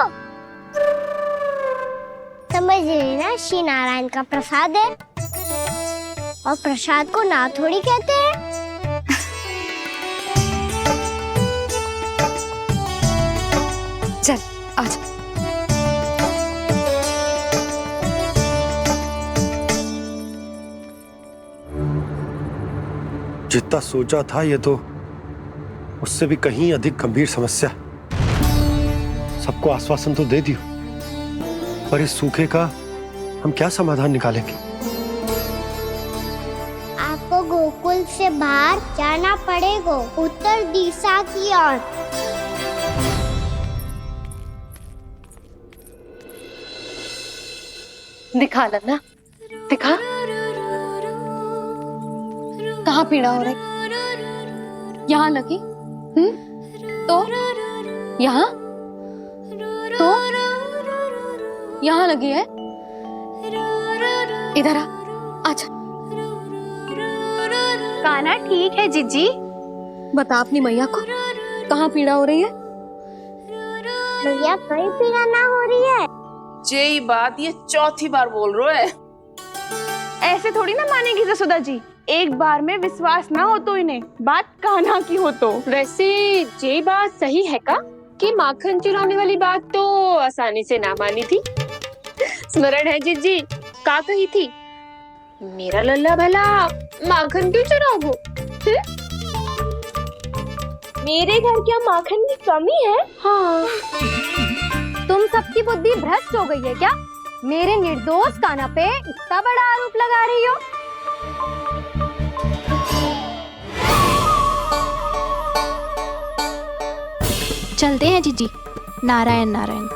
समझ लेना, श्री नारायण का प्रसाद है और प्रसाद को ना थोड़ी कहते हैं।
चल आजा।
जितना सोचा था ये तो उससे भी कहीं अधिक गंभीर समस्या। सबको आश्वासन तो दे दियो, पर इस सूखे का हम क्या समाधान निकालेंगे?
आपको गोकुल से बाहर जाना पड़ेगा, उत्तर दिशा की ओर।
दिखा लल्ला, दिखा। कहाँ पीड़ा हो रही? यहाँ लगी? तो यहाँ? तो यहाँ लगी है? इधर आ, आजा।
कान्हा ठीक है जीजी।
बता अपनी मैया को कहाँ पीड़ा हो रही है?
मैया कहीं पीड़ा ना हो रही है,
यही बात ये चौथी बार बोल रहे है।
ऐसे थोड़ी ना मानेगी जसोदा जी, एक बार में विश्वास ना हो तो इन्हें बात कान्हा की हो तो।
वैसे ये बात सही है का कि माखन चुराने वाली बात तो आसानी से ना मानी थी। स्मरण है जीजी का कही थी, मेरा लल्ला भला माखन क्यों चुराओगे?
मेरे घर क्या माखन की कमी है?
हाँ। तुम सबकी बुद्धि भ्रष्ट हो गई है क्या? मेरे निर्दोष कान्हा पे इतना बड़ा आरोप लगा रही हो?
चलते हैं जीजी। नारायण नारायण।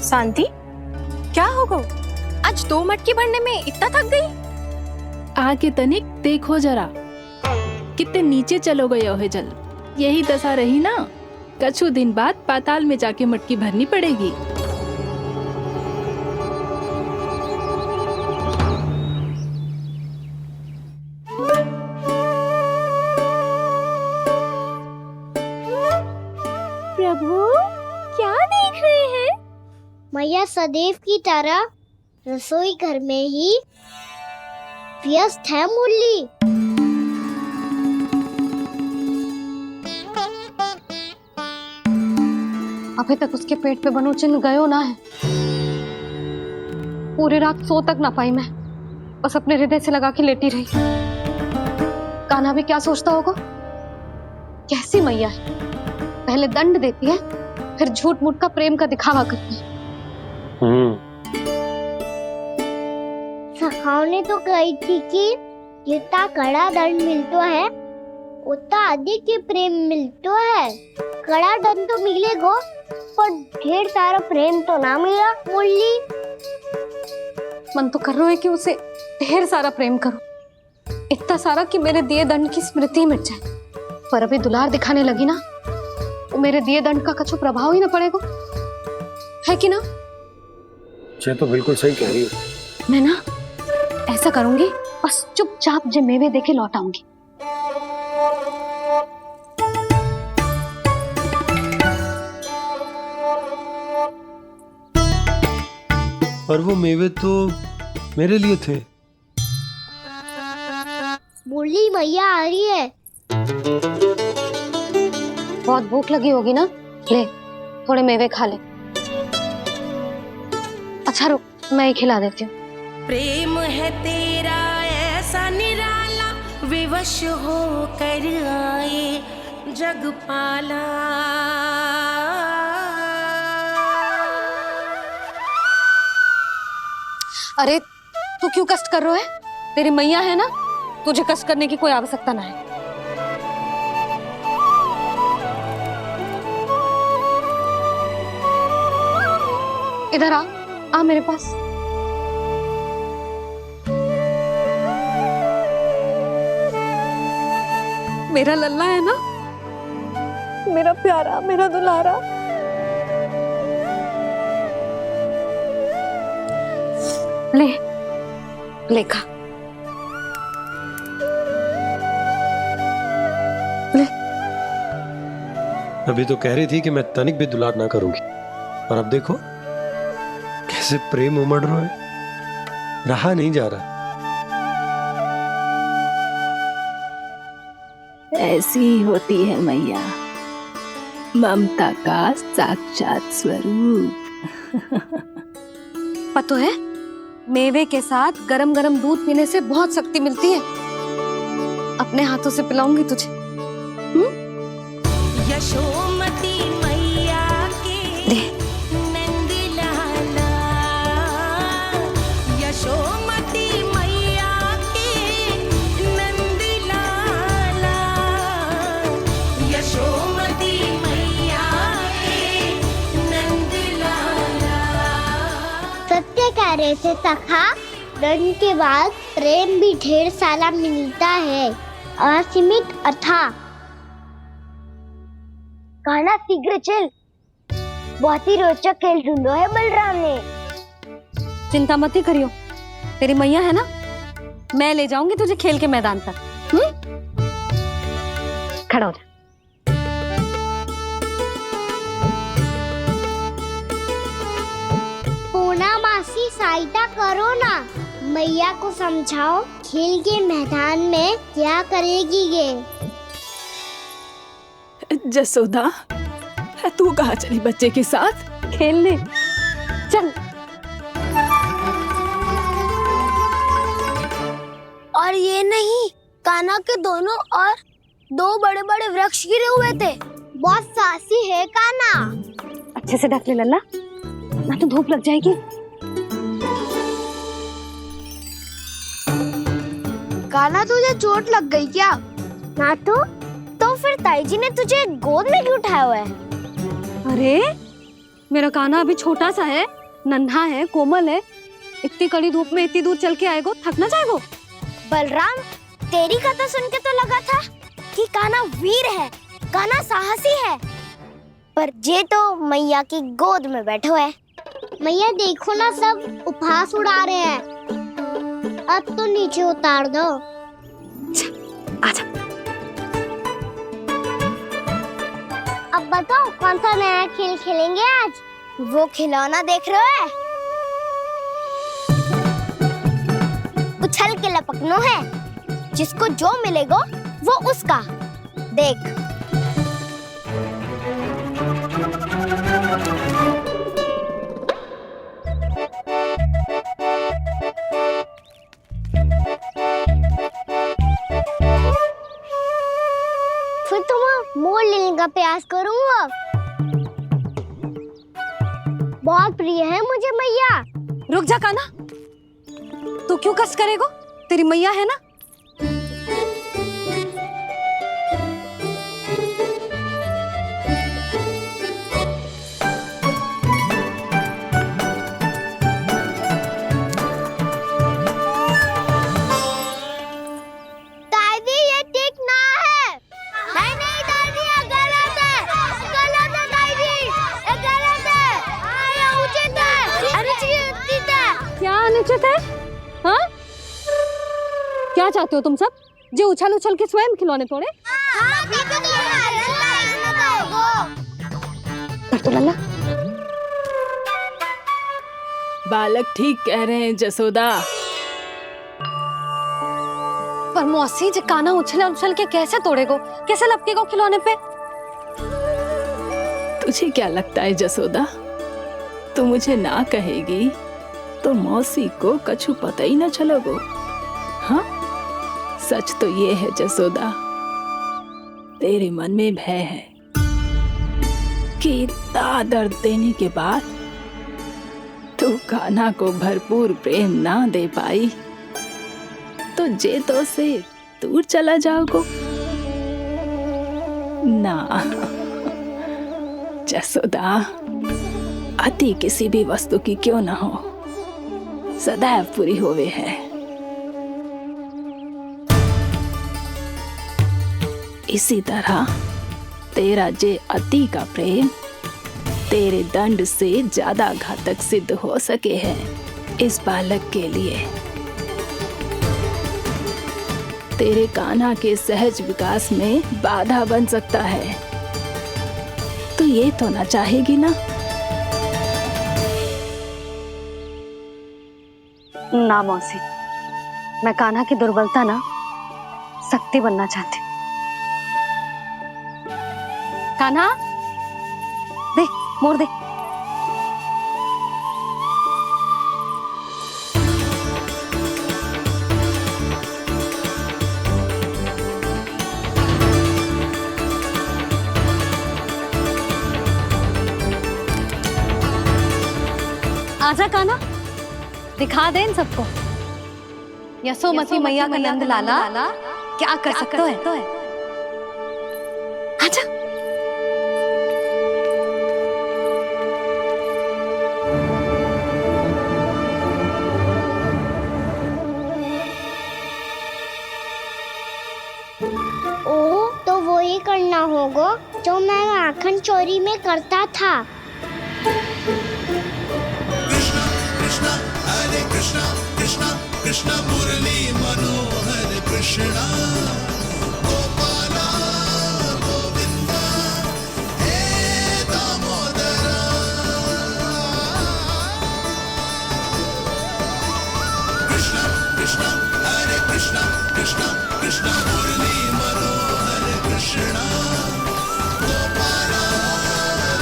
शांति, क्या हो गो? आज 2 मटकी भरने में इतना थक गई?
आके तनिक देखो जरा, कितने नीचे चलो गए हो जल। यही दशा रही ना, कछु दिन बाद पाताल में जाके मटकी भरनी पड़ेगी।
प्रभु क्या देख रहे हैं? मैया सदैव की तरह रसोई घर में ही व्यस्त है मुरली।
अभी तक उसके पेट पे बनो चिन्ह गयो ना है। पूरी रात सो तक ना पाई मैं, बस अपने हृदय से लगा के लेटी रही। कान्हा भी क्या सोचता होगा, कैसी मैया है, पहले दंड देती है फिर झूठ मूठ का प्रेम का दिखावा करती है।
सखाओ ने तो कही थी कि जितना कड़ा दंड मिलता है उतना अधिक ही प्रेम मिलता है। कड़ा दंड तो मिलेगा पर ढेर सारा प्रेम तो ना मिला मुरली।
मन तो कर रहा है कि उसे ढेर सारा प्रेम करो, इतना सारा कि मेरे दिए दंड की स्मृति मिट जाए। पर अभी दुलार दिखाने लगी ना, वो मेरे दिए दंड का कछु प्रभाव ही ना पड़ेगा, है कि ना?
ये तो बिल्कुल सही कह रही हो।
मैं ना ऐसा करूंगी, बस चुपचाप जे मेवे देके लौट आऊंगी।
पर वो मेवे तो मेरे लिए थे।
मुरली मैया आ रही है।
बहुत भूख लगी होगी ना, ले थोड़े मेवे खा ले। अच्छा रुक, मैं ही खिला देती हूँ।
प्रेम है तेरा ऐसा निराला, विवश हो कर आए जग पाला।
अरे तू क्यों कष्ट कर रहा है? तेरी मैया है ना, तुझे कष्ट करने की कोई आवश्यकता ना है। इधर आ मेरे पास। मेरा लल्ला है ना, मेरा प्यारा, मेरा दुलारा। ले खा ले।
अभी तो कह रही थी कि मैं तनिक भी दुलार ना करूंगी, और अब देखो कैसे प्रेम उमड़ रहा है, रहा नहीं जा रहा।
ऐसी ही होती है मैया, ममता का साक्षात स्वरूप।
पता है, मेवे के साथ गरम गरम दूध पीने से बहुत शक्ति मिलती है। अपने हाथों से पिलाऊंगी तुझे।
यशोमती मैया के नंद लाला, यशोमती मैया के नंद लाला, यशोमती मैया के नंद लाला।
सत्य कह रहे थे सखा, दंड के बाद प्रेम भी ढेर सारा मिलता है, असीमित अथाह। कान्हा शीघ्र चल, बहुत ही रोचक खेल ढूंढो है बलराम ने।
चिंता मत ही करियो, तेरी मैया है ना, मैं ले जाऊंगी तुझे खेल के मैदान तक।
खड़ा हो जा।
पूना मासी सहायता करो ना, मैया को समझाओ खेल के मैदान में क्या करेगी ये।
जसोदा, तू कहाँ चली बच्चे के साथ?
खेलने चल।
और ये नहीं, कान्हा के दोनों और दो बड़े बड़े वृक्ष गिरे हुए थे। बहुत साहसी है कान्हा।
अच्छे से ढक ले लल्ला, ना तो धूप लग जाएगी।
कान्हा तुझे चोट लग गई क्या? ना तो फिर ताई जी ने तुझे गोद में क्यों उठाया हुआ है?
अरे मेरा कान्हा अभी छोटा सा है, नन्हा है, कोमल है। इतनी कड़ी धूप में इतनी दूर चल के आएगो, थक ना जाएगो।
बलराम, तेरी कथा सुन के तो लगा था कि कान्हा वीर है, कान्हा साहसी है, पर ये तो मैया की गोद में बैठे हुए है। मैया देखो ना, सब उपहास उड़ा रहे हैं। अब तो नीचे उतार दो।
आजा।
अब बताओ कौन सा नया खेल खेलेंगे आज? वो खिलौना देख रहे हो? उछल के लपकनो है, जिसको जो मिलेगा वो उसका। देख। फिर तुम मोड़ लेने का प्रयास करूंगा। बहुत प्रिय है मुझे मैया।
रुक जा कान्हा, तू क्यों कष्ट करेगो? तेरी मैया है ना।
दादी ये ठीक ना है। नहीं नहीं दादी, ये गलत है। गलत है दादी, ये गलत है। ये उचित है, अनुचित है।
क्या अनुचित है? हाँ? क्या चाहते हो तुम सब? जो उछल उछल के स्वयं खिलौने तोड़े? तो लल्ला,
बालक ठीक कह रहे हैं जसोदा।
पर मौसी, जो कान्हा उछल उछल के कैसे तोड़ेगो, कैसे लपकेगो खिलौने पे?
तुझे क्या लगता है जसोदा, तू मुझे ना कहेगी तो मौसी को कछु पता ही न चलोगो। हाँ, सच तो ये है जसोदा, तेरे मन में भय है कि इतना दर्द देने के बाद तू कान्हा को भरपूर प्रेम ना दे पाई तो जे तो से दूर चला जाओगो ना। जसोदा, अति किसी भी वस्तु की क्यों ना हो, सदैव पूरी होवे है। इसी तरह तेरा जे अति का प्रेम तेरे दंड से ज्यादा घातक सिद्ध हो सके है इस बालक के लिए। तेरे कान्हा के सहज विकास में बाधा बन सकता है। तो ये तो ना चाहेगी ना?
ना मौसी, मैं कान्हा की दुर्बलता ना शक्ति बनना चाहती। कान्हा, दे मोड़ दे। आजा कान्हा, दिखा दे इन सबको यशोमती मैया का नंद लाला क्या कर सकता है। आजा।
ओ, तो वो ही करना होगा जो मैं माखन चोरी में करता था।
कृष्णा कृष्णा हरे कृष्णा कृष्णा कृष्ण मुरली मनोहर कृष्णा गोपाला गोविंदा हे दामोदरा कृष्ण कृष्ण हरे कृष्ण कृष्ण कृष्ण मुरली मनोहर कृष्णा गोपाला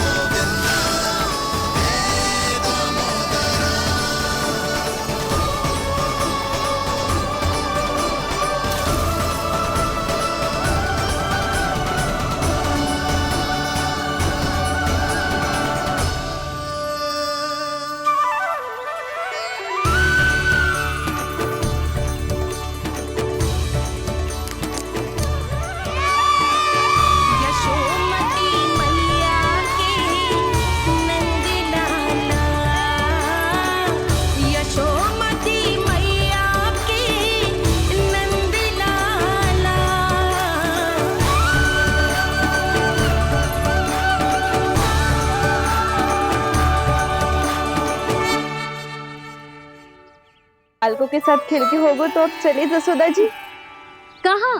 गोविंदा हे दामोदरा
यशोमती मैया के नंद लाला यशोमती मैया के नंद लाला
बालकों के साथ खेल के होगो तो अब चलिए जसोदा जी। कहाँ?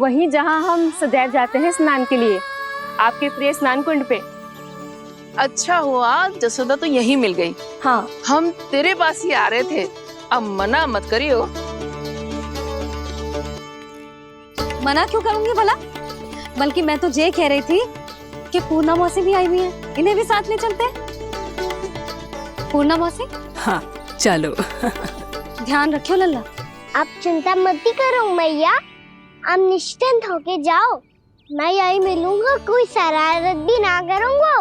वहीं जहाँ हम सदैव जाते हैं स्नान के लिए, आपके प्रिय स्नान कुंड पे।
अच्छा हुआ जसोदा तो यही मिल गई।
हाँ,
हम तेरे पास ही आ रहे थे, अब मना मत करियो।
मना क्यों करूंगी भला? बल्कि मैं तो ये कह रही थी कि पूर्णा मौसी भी आई हुई है, इन्हें भी साथ ले चलते हैं। पूर्णा मौसी,
हाँ चलो।
ध्यान रखियो लल्ला।
आप चिंता मत करो मैया, आप निश्चिंत होके जाओ, मैं यही मिलूंगा, कोई शरारत भी ना करूंगा।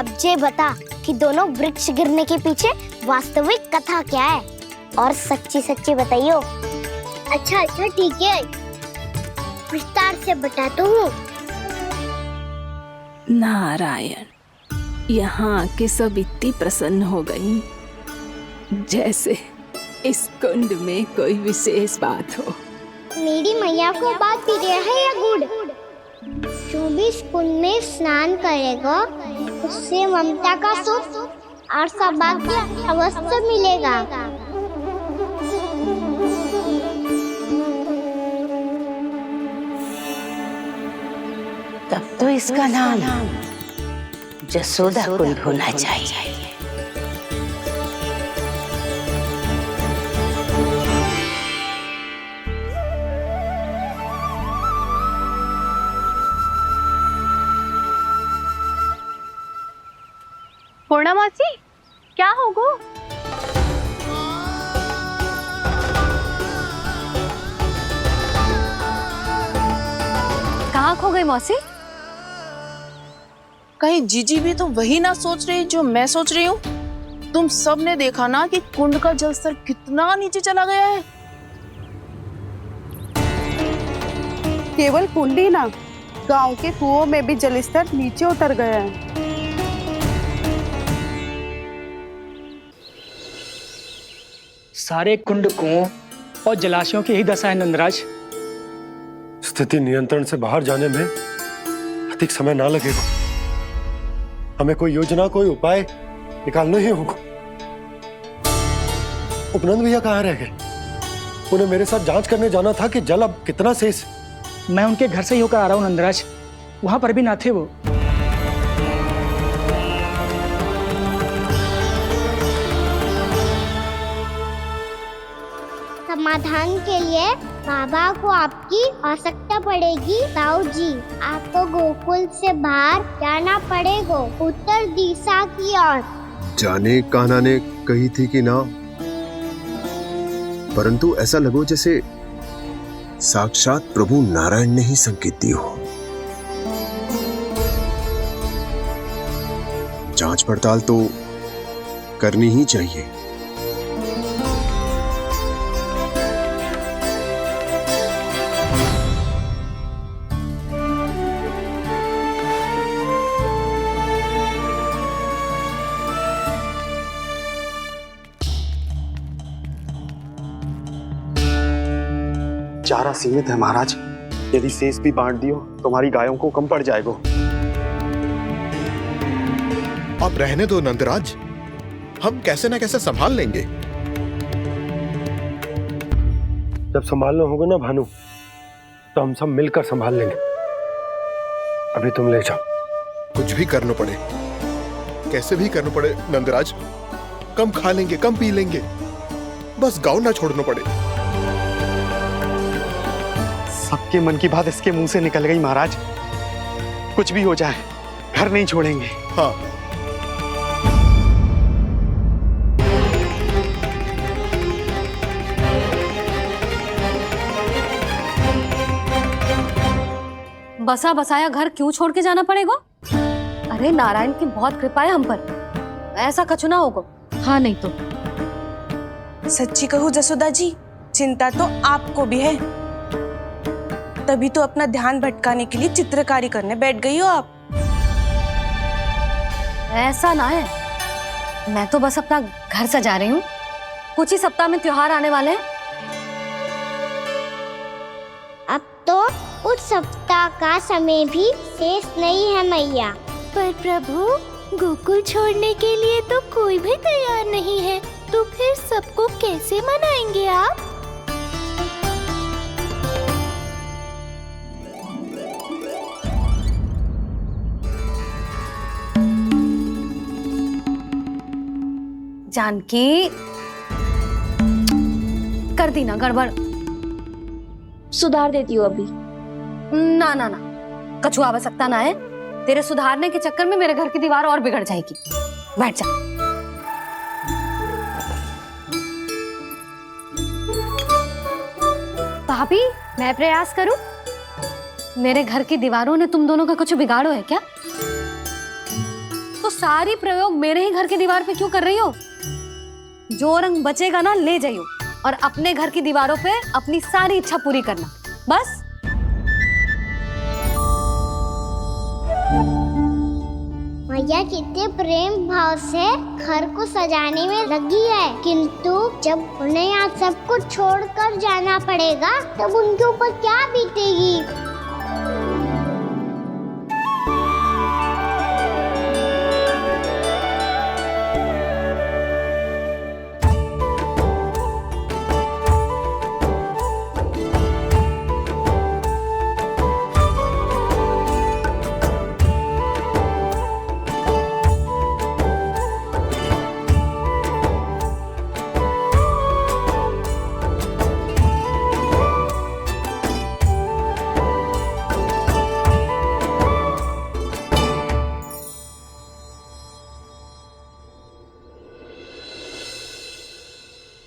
अब ये बता कि दोनों वृक्ष गिरने के पीछे वास्तविक कथा क्या है, और सच्ची सच्ची बताइयो। अच्छा अच्छा ठीक है, विस्तार से बताता हूँ।
नारायण, यहाँ के सब इतनी प्रसन्न हो गई जैसे इस कुंड में कोई विशेष बात हो।
मेरी मैया को बात प्रिय है या गुड़? जो भी इस कुंड में स्नान करेगा उससे ममता का सुख और सौभाग्य अवश्य मिलेगा।
तब तो इसका नाम जसोदा कुंड होना चाहिए।
पूर्णा मौसी, क्या होगो?
कहाँ खो गई मौसी?
कहीं जीजी भी तो वही ना सोच रही जो मैं सोच रही हूँ। तुम सब ने देखा ना कि कुंड का जलस्तर कितना नीचे चला गया है।
केवल कुंड ही ना, गांव के कुओं में भी जलस्तर नीचे उतर गया है।
सारे कुंड कुओं और जलाशयों की ही दशा है नंदराज।
स्थिति नियंत्रण से बाहर जाने में अधिक समय ना लगेगा। हमें कोई योजना, कोई उपाय निकालना ही होगा। उपनंद भैया कहाँ रह गए? उन्हें मेरे साथ जांच करने जाना था कि जल अब कितना शेष।
मैं उनके घर से ही होकर आ रहा हूँ नंदराज, वहां पर भी ना थे वो।
समाधान के लिए बाबा को आपकी आवश्यकता पड़ेगी। ताऊ जी, आपको गोकुल से बाहर जाना पड़ेगा, उत्तर दिशा की ओर।
जाने कान्हा ने कही थी कि ना, परंतु ऐसा लगो जैसे साक्षात प्रभु नारायण ने ही संकेत दी हो। जांच पड़ताल तो करनी ही चाहिए।
चारा सीमित है महाराज, यदि शेष भी बांट दियो तो हमारी गायों को कम पड़ जाएगा।
अब रहने दो नंदराज, हम कैसे ना कैसे संभाल लेंगे।
जब संभालना होगा ना भानु, तो हम सब मिलकर संभाल लेंगे। अभी तुम ले जाओ।
कुछ भी करना पड़े, कैसे भी करना पड़े नंदराज, कम खा लेंगे, कम पी लेंगे, बस गांव ना छोड़ना पड़े।
सबके मन की बात इसके मुंह से निकल गई महाराज। कुछ भी हो जाए, घर नहीं छोड़ेंगे।
हाँ।
बसा बसाया घर क्यों छोड़ के जाना पड़ेगा? अरे नारायण की बहुत कृपा है हम पर, ऐसा कछु ना होगा। हाँ नहीं तो
सच्ची कहूँ जसोदा जी, चिंता तो आपको भी है, तभी तो अपना ध्यान भटकाने के लिए चित्रकारी करने बैठ गई हो आप।
ऐसा ना है, मैं तो बस अपना घर सजा रही हूँ। कुछ ही सप्ताह में त्योहार आने वाले हैं।
अब तो उस सप्ताह का समय भी शेष नहीं है मैया।
पर प्रभु, गोकुल छोड़ने के लिए तो कोई भी तैयार नहीं है, तो फिर सबको कैसे मनाएंगे आप?
जानकी, कर दी ना गड़बड़।
सुधार देती हूँ अभी।
ना ना ना, कछु आवश्यकता ना है। तेरे सुधारने के चक्कर में मेरे घर की दीवार और बिगड़ जाएगी। बैठ जा।
भाभी, मैं प्रयास करूं?
मेरे घर की दीवारों ने तुम दोनों का कुछ बिगाड़ो है क्या? तो सारी प्रयोग मेरे ही घर की दीवार पे क्यों कर रही हो? जो रंग बचेगा ना ले जाइयो, और अपने घर की दीवारों पे अपनी सारी इच्छा पूरी करना, बस।
मैया कितने प्रेम भाव से घर को सजाने में लगी है, किंतु जब उन्हें यहाँ सब कुछ छोड़कर जाना पड़ेगा तब उनके ऊपर क्या बीतेगी?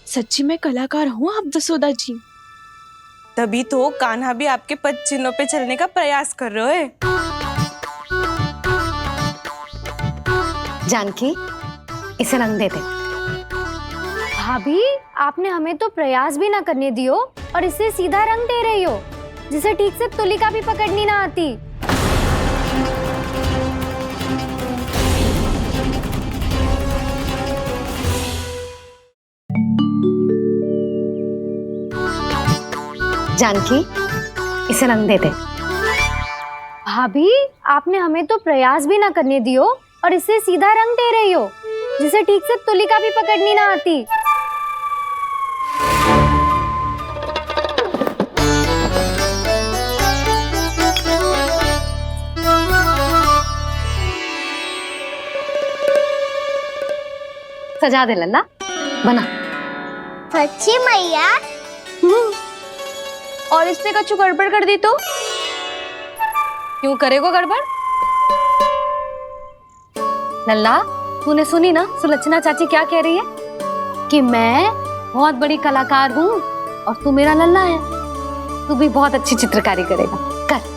सच्ची में कलाकार हूँ आप जसोदा जी, तभी तो कान्हा भी आपके पद चिन्हों पे चलने का प्रयास कर रहे हैं।
जानकी, इसे रंग दे दे।
भाभी, आपने हमें तो प्रयास भी ना करने दियो और इसे सीधा रंग दे रही हो, जिसे ठीक से तुलिका भी पकड़नी ना आती।
जानकी, इसे रंग दे दे।
भाभी, आपने हमें तो प्रयास भी ना करने दियो और इसे सीधा रंग दे रही हो, जिसे ठीक से तुलिका भी पकड़नी ना आती।
सजा दे लल्ला, बना।
सच्ची मैया?
और इसने कछु गड़बड़ कर दी तो?
क्यों करेगो गड़बड़? लल्ला, तूने सुनी ना सुलक्षणा चाची क्या कह रही है? कि मैं बहुत बड़ी कलाकार हूँ और तू मेरा लल्ला है, तू भी बहुत अच्छी चित्रकारी करेगा। कर।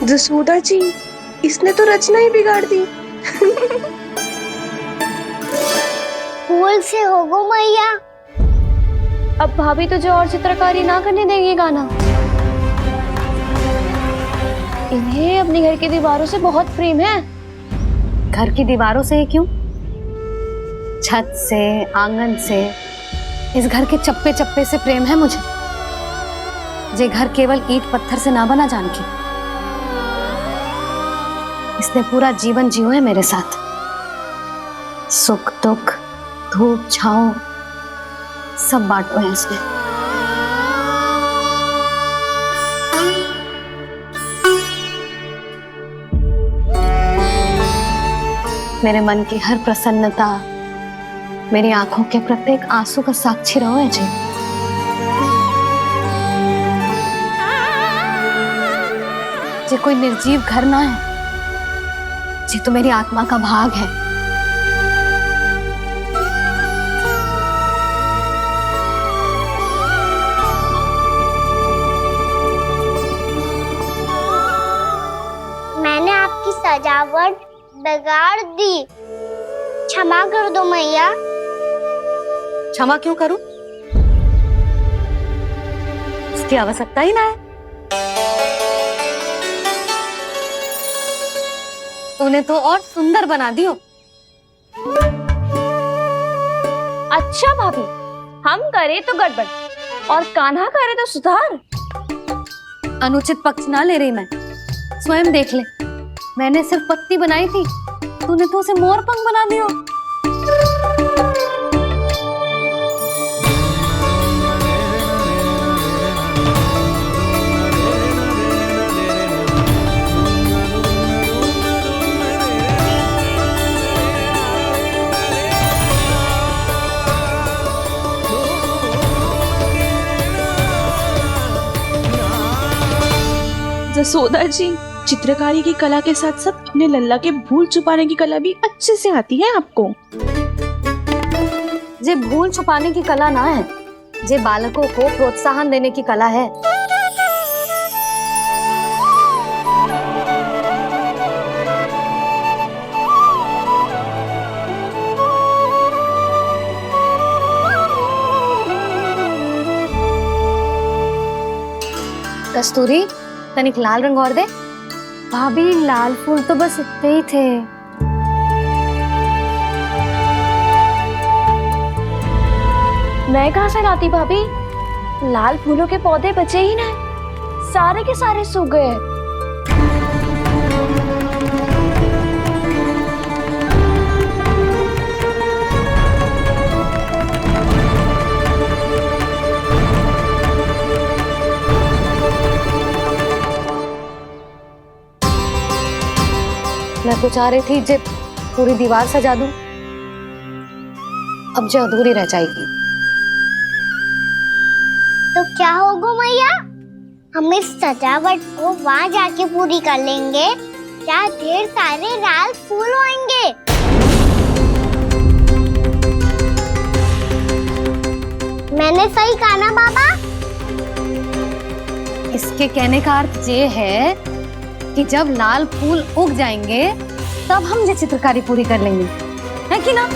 जसोदा जी, इसने तो रचना ही बिगाड़ दी।
भूल से हो गो मैया।
अब भाभी तुझे और चित्रकारी ना करने देंगे गाना। इन्हें अपने घर की दीवारों से बहुत प्रेम है।
घर की दीवारों से क्यों, छत से, आंगन से, इस घर के चप्पे चप्पे से प्रेम है मुझे। ये घर केवल ईंट पत्थर से ना बना जानकी, इसने पूरा जीवन जियो है मेरे साथ। सुख दुख, धूप छांव सब बांटो है इसने। मेरे मन की हर प्रसन्नता, मेरी आंखों के प्रत्येक आंसू का साक्षी रहो है जी। ये कोई निर्जीव घर ना है, ये तो मेरी आत्मा का भाग है।
मैंने आपकी सजावट बिगाड़ दी, क्षमा कर दो मैया।
क्षमा क्यों करूं? इसकी आवश्यकता ही ना है। तूने तो और सुंदर बना दियो।
अच्छा भाभी, हम करे तो गड़बड़ और कान्हा करे तो सुधार।
अनुचित पक्ष ना ले रही मैं, स्वयं देख ले। मैंने सिर्फ पत्ती बनाई थी, तूने तो उसे मोर पंख बना दियो।
जसोदा जी, चित्रकारी की कला के साथ साथ अपने लल्ला के भूल छुपाने की कला भी अच्छे से आती है आपको।
जे भूल छुपाने की कला ना है, जे बालकों को प्रोत्साहन देने की कला है। कस्तूरी, तनिक लाल रंग और दे। भाभी, लाल फूल तो बस इतने ही थे।
मैं कहाँ से लाती भाभी? लाल फूलों के पौधे बचे ही ना, सारे के सारे सूख गए।
मैं तो चाह रही थी जे पूरी दीवार सजा दूं, अब जो अधूरी रह जाएगी।
तो क्या होगा मैया? हम इस सजावट को वहाँ जाके पूरी कर लेंगे, जहाँ ढेर सारे लाल फूल होंगे। मैंने सही कहा ना बाबा?
इसके कहने का अर्थ ये है कि जब लाल फूल उग जाएंगे तब हम ये चित्रकारी पूरी कर लेंगे, है कि ना?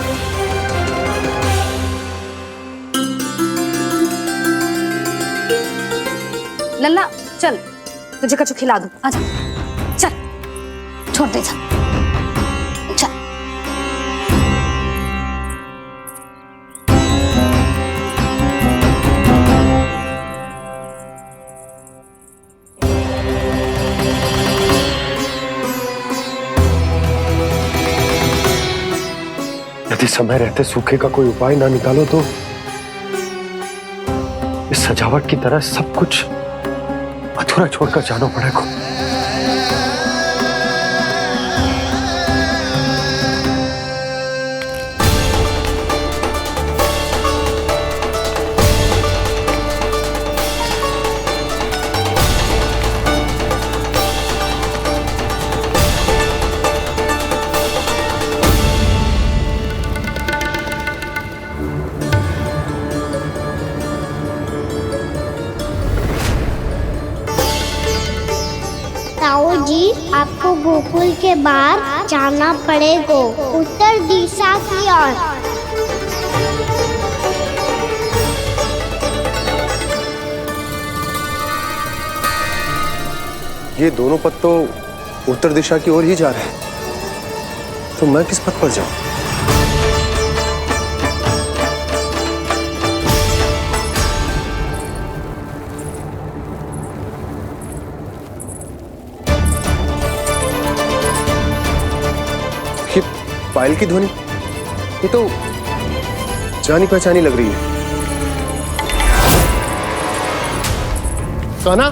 लल्ला चल, तुझे कछु खिला दूं, आजा, चल, छोड़ दे, चल।
यदि समय रहते सूखे का कोई उपाय ना निकालो तो इस सजावट की तरह सब कुछ अधूरा छोड़कर जाना पड़ेगा।
ताऊ जी, आपको गोकुल के बाहर जाना पड़ेगा, उत्तर दिशा की ओर।
ये दोनों पथ तो उत्तर दिशा की ओर ही जा रहे हैं, तो मैं किस पथ पर जाऊं? ये पायल की ध्वनि, ये तो जानी पहचानी लग रही है। कान्हा,